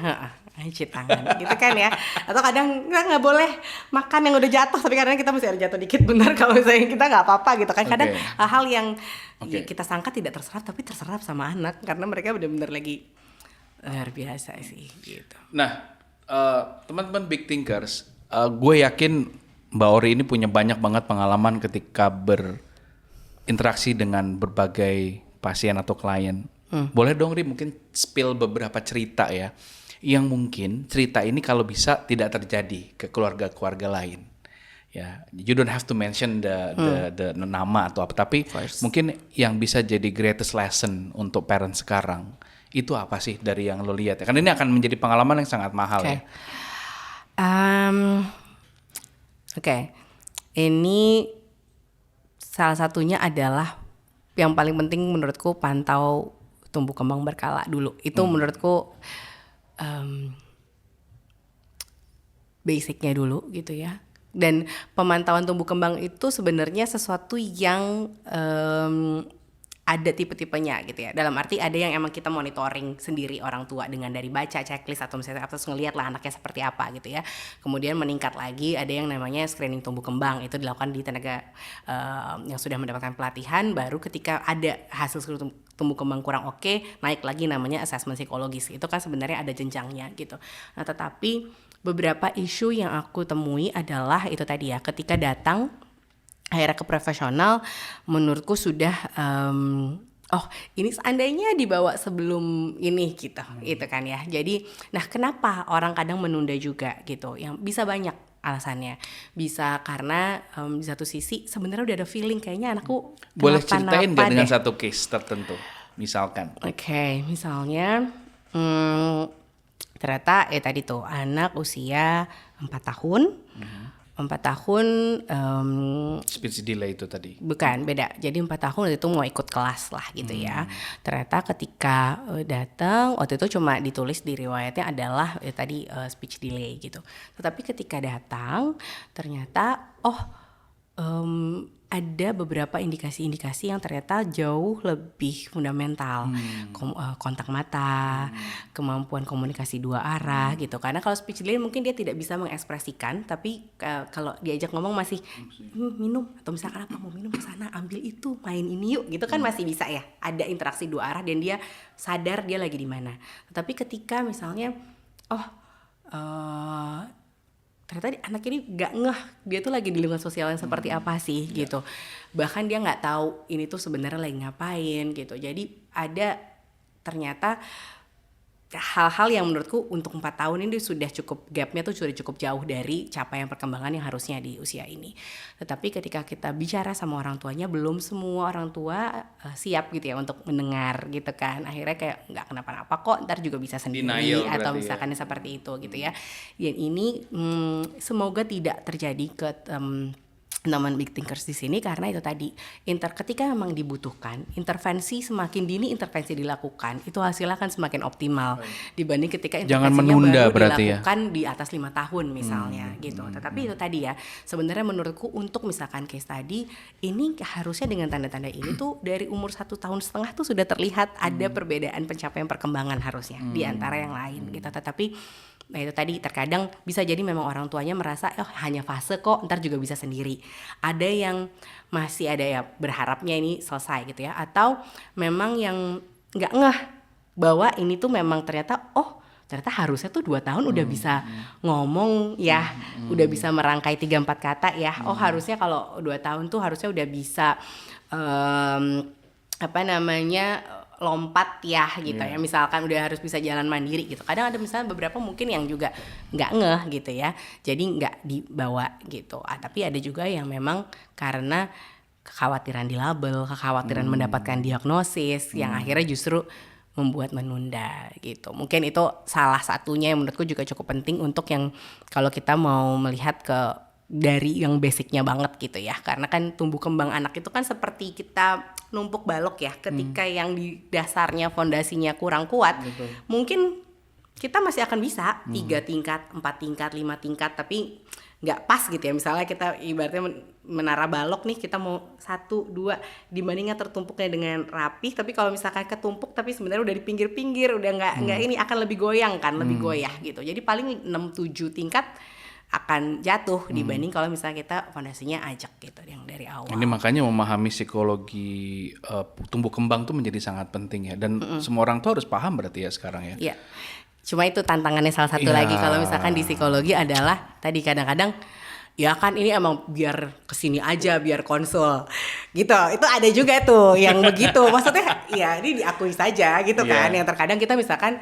cuci tangan gitu kan ya. Atau kadang nggak boleh makan yang udah jatuh, tapi kadang kita mesti ada jatuh dikit bener kalau misalnya kita nggak apa-apa gitu kan. Kadang Oke. hal-hal yang Oke. kita sangka tidak terserap tapi terserap sama anak karena mereka benar-benar lagi luar biasa sih gitu. Nah, teman-teman Big Thinkers, gue yakin Mbak Ori ini punya banyak banget pengalaman ketika berinteraksi dengan berbagai pasien atau klien. Boleh dong Ri mungkin spill beberapa cerita ya, yang mungkin cerita ini kalau bisa tidak terjadi ke keluarga-keluarga lain. Ya, you don't have to mention the nama atau apa, tapi mungkin yang bisa jadi greatest lesson untuk parents sekarang itu apa sih dari yang lo lihat ya? Karena ini akan menjadi pengalaman yang sangat mahal ya. Oke, ini salah satunya adalah yang paling penting menurutku pantau tumbuh kembang berkala dulu. Itu menurutku basicnya dulu gitu ya. Dan pemantauan tumbuh kembang itu sebenarnya sesuatu yang ada tipe-tipenya gitu ya. Dalam arti ada yang emang kita monitoring sendiri orang tua dengan dari baca checklist atau misalnya terus ngelihat lah anaknya seperti apa gitu ya. Kemudian meningkat lagi ada yang namanya screening tumbuh kembang, itu dilakukan di tenaga yang sudah mendapatkan pelatihan. Baru ketika ada hasil screening tumbuh kembang kurang oke, naik lagi namanya assessment psikologis. Itu kan sebenarnya ada jenjangnya gitu. Nah, tetapi beberapa isu yang aku temui adalah itu tadi ya, ketika datang akhirnya ke profesional, menurutku sudah ini seandainya dibawa sebelum ini gitu, gitu kan ya. Jadi, nah kenapa orang kadang menunda juga gitu? Yang bisa banyak alasannya. Bisa karena di satu sisi sebenarnya udah ada feeling kayaknya anakku Boleh ceritain nggak dengan deh. satu case tertentu, misalkan? Oke, misalnya ternyata tadi tuh anak usia 4 tahun. 4 tahun Speech delay itu tadi. bukan, beda. Jadi 4 tahun waktu itu mau ikut kelas lah gitu ya. Ternyata ketika datang waktu itu cuma ditulis di riwayatnya adalah tadi speech delay gitu. Tetapi ketika datang ternyata ada beberapa indikasi-indikasi yang ternyata jauh lebih fundamental. Kontak mata, kemampuan komunikasi dua arah gitu. Karena kalau speech delay mungkin dia tidak bisa mengekspresikan, tapi kalau diajak ngomong masih minum atau misalkan apa mau minum ke sana, ambil itu, main ini yuk gitu kan masih bisa ya. Ada interaksi dua arah dan dia sadar dia lagi di mana. Tapi ketika misalnya ternyata anak ini gak ngeh dia tuh lagi di lingkungan sosial yang seperti apa sih gitu, bahkan dia nggak tahu ini tuh sebenarnya lagi ngapain gitu. Jadi ada ternyata hal-hal yang menurutku untuk 4 tahun ini sudah cukup, gapnya tuh sudah cukup jauh dari capaian perkembangan yang harusnya di usia ini. Tetapi ketika kita bicara sama orang tuanya, belum semua orang tua siap gitu ya untuk mendengar gitu kan. Akhirnya kayak nggak kenapa-napa kok, ntar juga bisa sendiri. Denial atau berarti misalkan seperti itu gitu ya. Dan ini semoga tidak terjadi ke teman Big Thinkers di sini, karena itu tadi ketika memang dibutuhkan intervensi, semakin dini intervensi dilakukan itu hasilnya akan semakin optimal dibanding ketika Jangan intervensinya menunda baru berarti ya. dilakukan di atas 5 tahun misalnya gitu. Tetapi itu tadi ya, sebenarnya menurutku untuk misalkan case tadi ini harusnya dengan tanda-tanda ini tuh dari umur 1,5 tahun tuh sudah terlihat ada perbedaan pencapaian perkembangan harusnya di antara yang lain gitu. Tetapi nah itu tadi terkadang bisa jadi memang orang tuanya merasa hanya fase kok, ntar juga bisa sendiri. Ada yang masih ada ya berharapnya ini selesai gitu ya, atau memang yang nggak ngeh bahwa ini tuh memang ternyata ternyata harusnya tuh 2 tahun udah bisa ngomong ya, udah bisa merangkai 3-4 kata ya. Harusnya kalau 2 tahun tuh harusnya udah bisa lompat ya gitu ya, misalkan udah harus bisa jalan mandiri gitu. Kadang ada misalnya beberapa mungkin yang juga nggak ngeh gitu ya, jadi nggak dibawa gitu. Tapi ada juga yang memang karena kekhawatiran dilabel, kekhawatiran mendapatkan diagnosis yang akhirnya justru membuat menunda gitu. Mungkin itu salah satunya yang menurutku juga cukup penting untuk yang kalau kita mau melihat ke dari yang basicnya banget gitu ya, karena kan tumbuh kembang anak itu kan seperti kita numpuk balok ya, ketika yang di dasarnya fondasinya kurang kuat, mungkin kita masih akan bisa 3 tingkat, 4 tingkat, 5 tingkat, tapi nggak pas gitu ya. Misalnya kita ibaratnya menara balok nih, kita mau 1, 2 dibandingkan tertumpuknya dengan rapih, tapi kalau misalkan ketumpuk tapi sebenarnya udah di pinggir-pinggir, udah nggak ini akan lebih goyang kan, lebih goyah gitu. Jadi paling 6-7 tingkat akan jatuh dibanding kalau misalnya kita fondasinya ajak gitu yang dari awal. Ini makanya memahami psikologi tumbuh kembang tuh menjadi sangat penting ya, dan semua orang tuh harus paham berarti ya sekarang ya. Iya. Cuma itu tantangannya salah satu Iya. lagi kalau misalkan di psikologi adalah tadi kadang-kadang ya kan ini emang biar kesini aja, biar konsul gitu. Itu ada juga tuh yang begitu. Maksudnya ya ini diakui saja gitu kan. Iya. Yang terkadang kita misalkan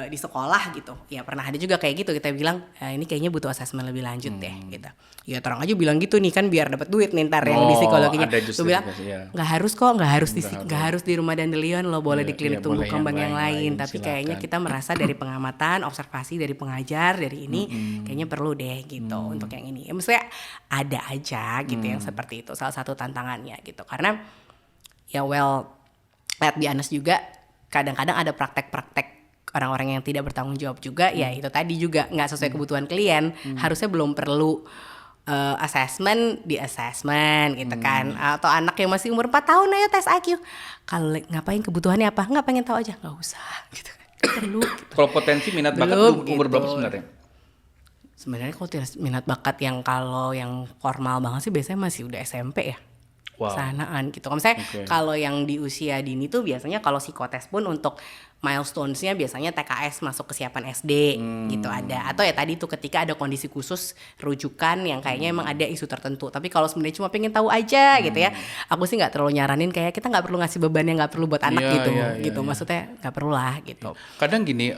di sekolah gitu, ya pernah ada juga kayak gitu, kita bilang ini kayaknya butuh asesmen lebih lanjut deh gitu. Ya terang aja bilang gitu nih kan biar dapat duit nih ntar yang di psikologinya. Ada Tuh bilang justifikasi, ya. nggak harus kok, nggak harus di rumah dandelion lo, boleh di klinik tumbuh boleh kembang yang lain. Tapi silakan. kayaknya kita merasa dari pengamatan, observasi dari pengajar dari ini kayaknya perlu deh gitu untuk yang ini. Ya, maksudnya ada aja gitu yang seperti itu, salah satu tantangannya gitu. Karena ya let's be honest juga, kadang-kadang ada praktek-praktek orang-orang yang tidak bertanggung jawab juga, ya itu tadi juga nggak sesuai kebutuhan klien, harusnya belum perlu assessment gitu kan. Atau anak yang masih umur 4 tahun ayo tes IQ, kalau ngapain, kebutuhannya apa, nggak pengen tahu aja, nggak usah gitu kan. Perlu gitu. Kalau potensi minat bakat Belum, umur berapa gitu. sebenarnya? Sebenarnya kalau minat bakat yang kalau yang formal banget sih biasanya masih udah SMP ya. Wow. Sanaan gitu. Kalau misalnya kalau yang di usia dini tuh biasanya kalau psikotes pun untuk milestones-nya biasanya TKS masuk kesiapan SD gitu ada. Atau ya tadi tuh ketika ada kondisi khusus rujukan yang kayaknya emang ada isu tertentu. Tapi kalau sebenarnya cuma pengen tahu aja gitu ya, aku sih nggak terlalu nyaranin, kayak kita nggak perlu ngasih beban yang nggak perlu buat anak Iya, gitu. iya, Gitu iya. maksudnya nggak perlu lah gitu. Kadang gini,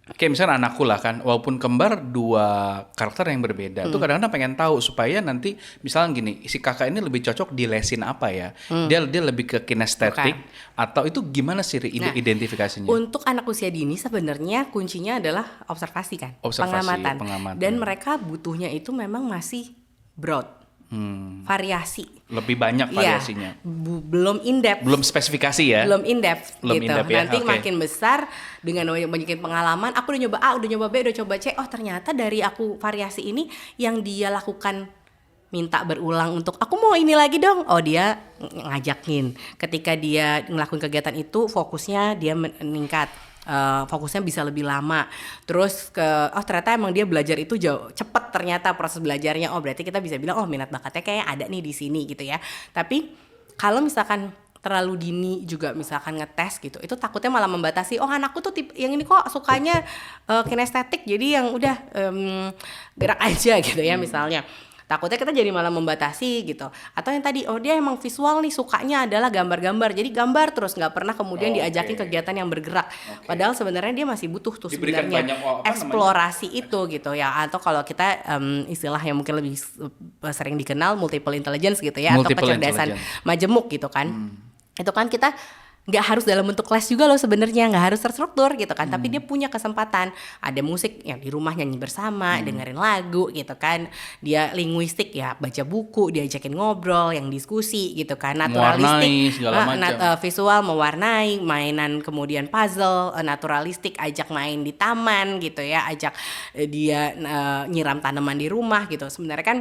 kayak misalnya anakku lah kan, walaupun kembar 2 karakter yang berbeda, tuh kadang-kadang pengen tahu supaya nanti misalnya gini, si kakak ini lebih cocok di lesin apa ya? Dia lebih ke kinestetik atau itu gimana sih identifikasinya? Untuk anak usia dini sebenarnya kuncinya adalah observasi kan, Observasi, pengamatan. pengamatan. Dan mereka butuhnya itu memang masih broad, variasi. Lebih banyak variasinya. Iya, belum in depth. Belum spesifikasi ya? Belum in depth Belum gitu. in-depth ya, Nanti oke. makin besar dengan banyakin pengalaman, aku udah nyoba A, udah nyoba B, udah coba C. Oh ternyata dari aku variasi ini yang dia lakukan minta berulang untuk aku mau ini lagi dong. Oh dia ngajakin. Ketika dia ngelakuin kegiatan itu fokusnya dia meningkat. Fokusnya bisa lebih lama. Terus ternyata emang dia belajar itu jauh cepet ternyata proses belajarnya. Oh berarti kita bisa bilang minat bakatnya kayak ada nih di sini gitu ya. Tapi kalau misalkan terlalu dini juga misalkan ngetes gitu, itu takutnya malah membatasi. Oh anakku tuh tipe yang ini kok sukanya kinestetik, jadi yang udah gerak aja gitu ya misalnya. Takutnya kita jadi malah membatasi gitu. Atau yang tadi, dia emang visual nih, sukanya adalah gambar-gambar, jadi gambar terus, nggak pernah kemudian diajakin kegiatan yang bergerak. Padahal sebenarnya dia masih butuh tuh Diberikan sebenarnya banyak, eksplorasi itu gitu ya. Atau kalau kita istilah yang mungkin lebih sering dikenal multiple intelligence gitu ya, Multiple atau kecerdasan intelligence. majemuk gitu kan. Itu kan kita nggak harus dalam bentuk les juga loh sebenarnya, nggak harus terstruktur gitu kan, tapi dia punya kesempatan, ada musik yang di rumah nyanyi bersama, dengerin lagu gitu kan, dia linguistik ya baca buku, diajakin ngobrol, yang diskusi gitu kan, naturalistik, Mewarnai segala macam. visual mewarnai, mainan kemudian puzzle, naturalistik ajak main di taman gitu ya, ajak dia nyiram tanaman di rumah gitu. Sebenarnya kan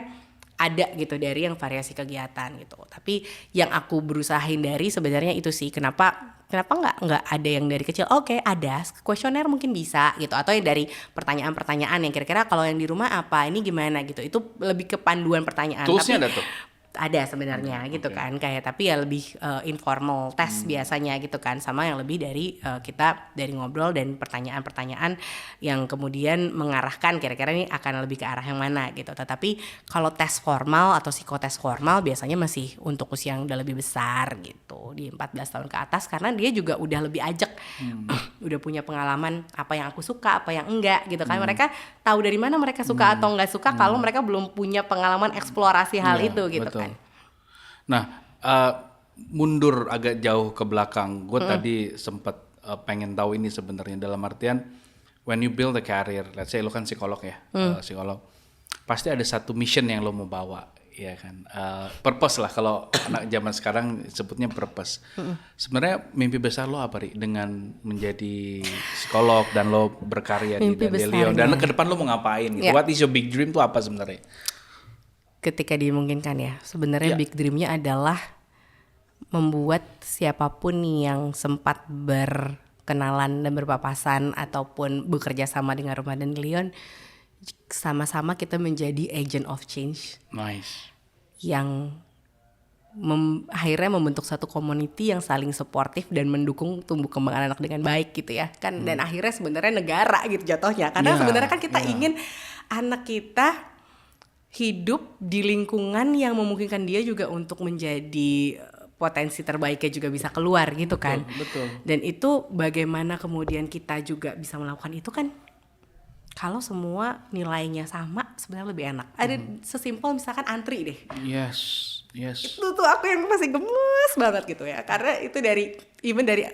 ada gitu dari yang variasi kegiatan gitu. Tapi yang aku berusaha hindari sebenarnya itu sih, kenapa nggak ada yang dari kecil. Oke, ada kuesioner mungkin bisa gitu, atau yang dari pertanyaan-pertanyaan yang kira-kira kalau yang di rumah apa, ini gimana gitu. Itu lebih ke panduan pertanyaan. Toolsnya tapi ada tuh? ada sebenarnya gitu kan, kayak tapi ya lebih informal test biasanya gitu kan, sama yang lebih dari kita dari ngobrol dan pertanyaan-pertanyaan yang kemudian mengarahkan kira-kira ini akan lebih ke arah yang mana gitu. Tetapi kalau tes formal atau psikotes formal biasanya masih untuk usia yang udah lebih besar gitu, di 14 tahun ke atas, karena dia juga udah lebih ajak, udah punya pengalaman apa yang aku suka, apa yang enggak gitu kan. Mereka tahu dari mana mereka suka atau enggak suka kalau mereka belum punya pengalaman eksplorasi hal Iya, itu gitu betul. kan. Nah, mundur agak jauh ke belakang, gue tadi sempat pengen tahu ini sebenarnya, dalam artian when you build a career, let's say lo kan psikolog ya, psikolog. pasti ada satu mission yang lo mau bawa, ya kan? Purpose lah kalau anak zaman sekarang sebutnya purpose. Sebenarnya mimpi besar lo apa, Ri? Dengan menjadi psikolog dan lo berkarya Mimpi di Dandelion. Dan besarnya. ke depan lo mau ngapain gitu? Ya. What is your big dream tuh apa sebenarnya? Ketika dimungkinkan ya, sebenarnya Ya. big dream-nya adalah membuat siapapun yang sempat berkenalan dan berpapasan ataupun bekerja sama dengan Rumah Dandelion, sama-sama kita menjadi agent of change Nice. yang akhirnya membentuk satu community yang saling suportif dan mendukung tumbuh kembang anak dengan baik gitu ya kan. Dan akhirnya sebenarnya negara gitu jatuhnya, karena Ya, sebenarnya kan kita ya. ingin anak kita hidup di lingkungan yang memungkinkan dia juga untuk menjadi potensi terbaiknya juga bisa keluar gitu kan. Betul. Dan itu bagaimana kemudian kita juga bisa melakukan itu kan, kalau semua nilainya sama sebenarnya lebih enak. Ada sesimpel misalkan antri deh. Yes. Itu tuh aku yang masih gemes banget gitu ya, karena itu dari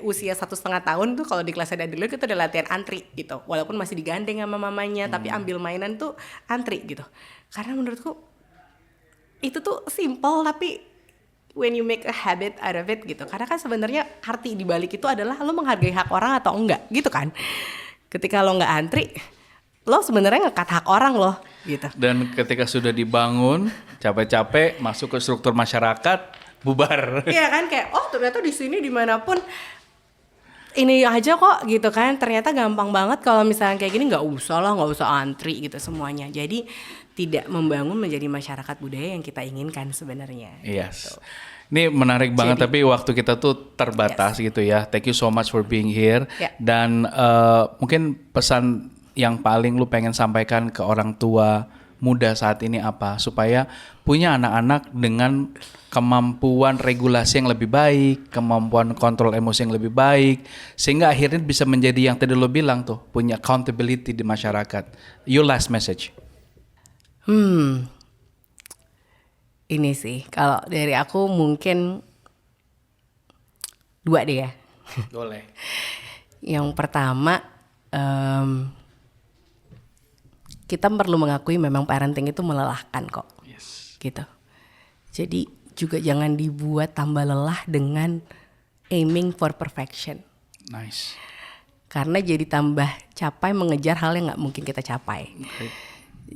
usia 1,5 tahun tuh kalau di kelasnya Dandelion kita udah latihan antri gitu, walaupun masih digandeng sama mamanya tapi ambil mainan tuh antri gitu. Karena menurutku itu tuh simple tapi when you make a habit out of it gitu, karena kan sebenarnya arti di balik itu adalah lo menghargai hak orang atau enggak gitu kan. Ketika lo nggak antri, lo sebenarnya ngekat hak orang lo gitu. Dan ketika sudah dibangun, capek-capek masuk ke struktur masyarakat, bubar. Iya kan, kayak oh ternyata di sini dimanapun ini aja kok gitu kan. Ternyata gampang banget kalau misalnya kayak gini, nggak usah antri gitu semuanya. Jadi tidak membangun menjadi masyarakat budaya yang kita inginkan sebenarnya. Yes. Ini menarik banget, tapi waktu kita tuh terbatas gitu ya. Thank you so much for being here. Ya. Dan mungkin pesan yang paling lu pengen sampaikan ke orang tua muda saat ini apa? Supaya punya anak-anak dengan kemampuan regulasi yang lebih baik, kemampuan kontrol emosi yang lebih baik, sehingga akhirnya bisa menjadi yang tadi lo bilang tuh, punya accountability di masyarakat. Your last message. Ini sih kalau dari aku mungkin 2 deh ya. Boleh. Yang pertama, kita perlu mengakui memang parenting itu melelahkan kok. Yes. Gitu. Jadi juga jangan dibuat tambah lelah dengan aiming for perfection. Nice. Karena jadi tambah capai mengejar hal yang nggak mungkin kita capai. Great.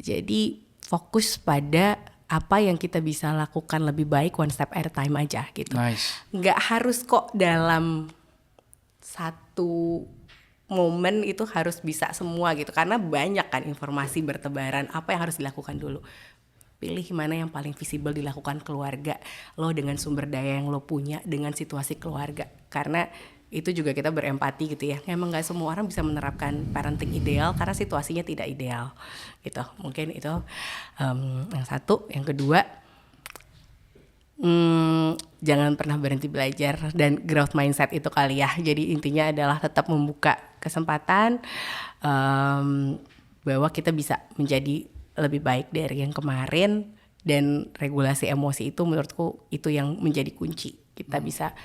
Jadi fokus pada apa yang kita bisa lakukan lebih baik one step at a time aja gitu. Nice. Nggak harus kok dalam satu momen itu harus bisa semua gitu, karena banyak kan informasi bertebaran. Apa yang harus dilakukan dulu, pilih mana yang paling visible dilakukan keluarga lo dengan sumber daya yang lo punya, dengan situasi keluarga. Karena itu juga kita berempati gitu ya, memang nggak semua orang bisa menerapkan parenting ideal karena situasinya tidak ideal gitu. Mungkin itu yang satu. Yang kedua, jangan pernah berhenti belajar dan growth mindset itu kali ya. Jadi intinya adalah tetap membuka kesempatan bahwa kita bisa menjadi lebih baik dari yang kemarin, dan regulasi emosi itu menurutku itu yang menjadi kunci kita bisa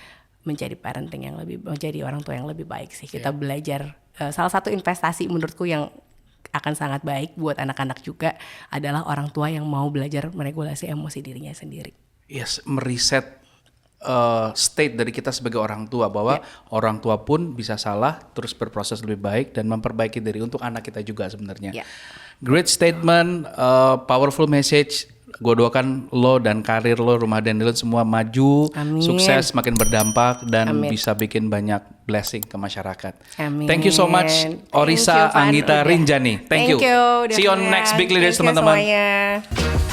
menjadi parenting yang lebih, menjadi orang tua yang lebih baik sih. Kita belajar, salah satu investasi menurutku yang akan sangat baik buat anak-anak juga adalah orang tua yang mau belajar meregulasi emosi dirinya sendiri. Yes, meriset state dari kita sebagai orang tua bahwa orang tua pun bisa salah, terus berproses lebih baik dan memperbaiki diri untuk anak kita juga sebenarnya. Great statement, powerful message. Gue doakan lo dan karir lo, Rumah Dandelion semua maju, Amin. sukses, makin berdampak dan Amin. bisa bikin banyak blessing ke masyarakat. Amin. Thank you so much, Thank Orisa you, Van. Anggita Udah. Rinjani. Thank you. udah See you on kalian. next Big Leaders, Thank you teman-teman. semuanya.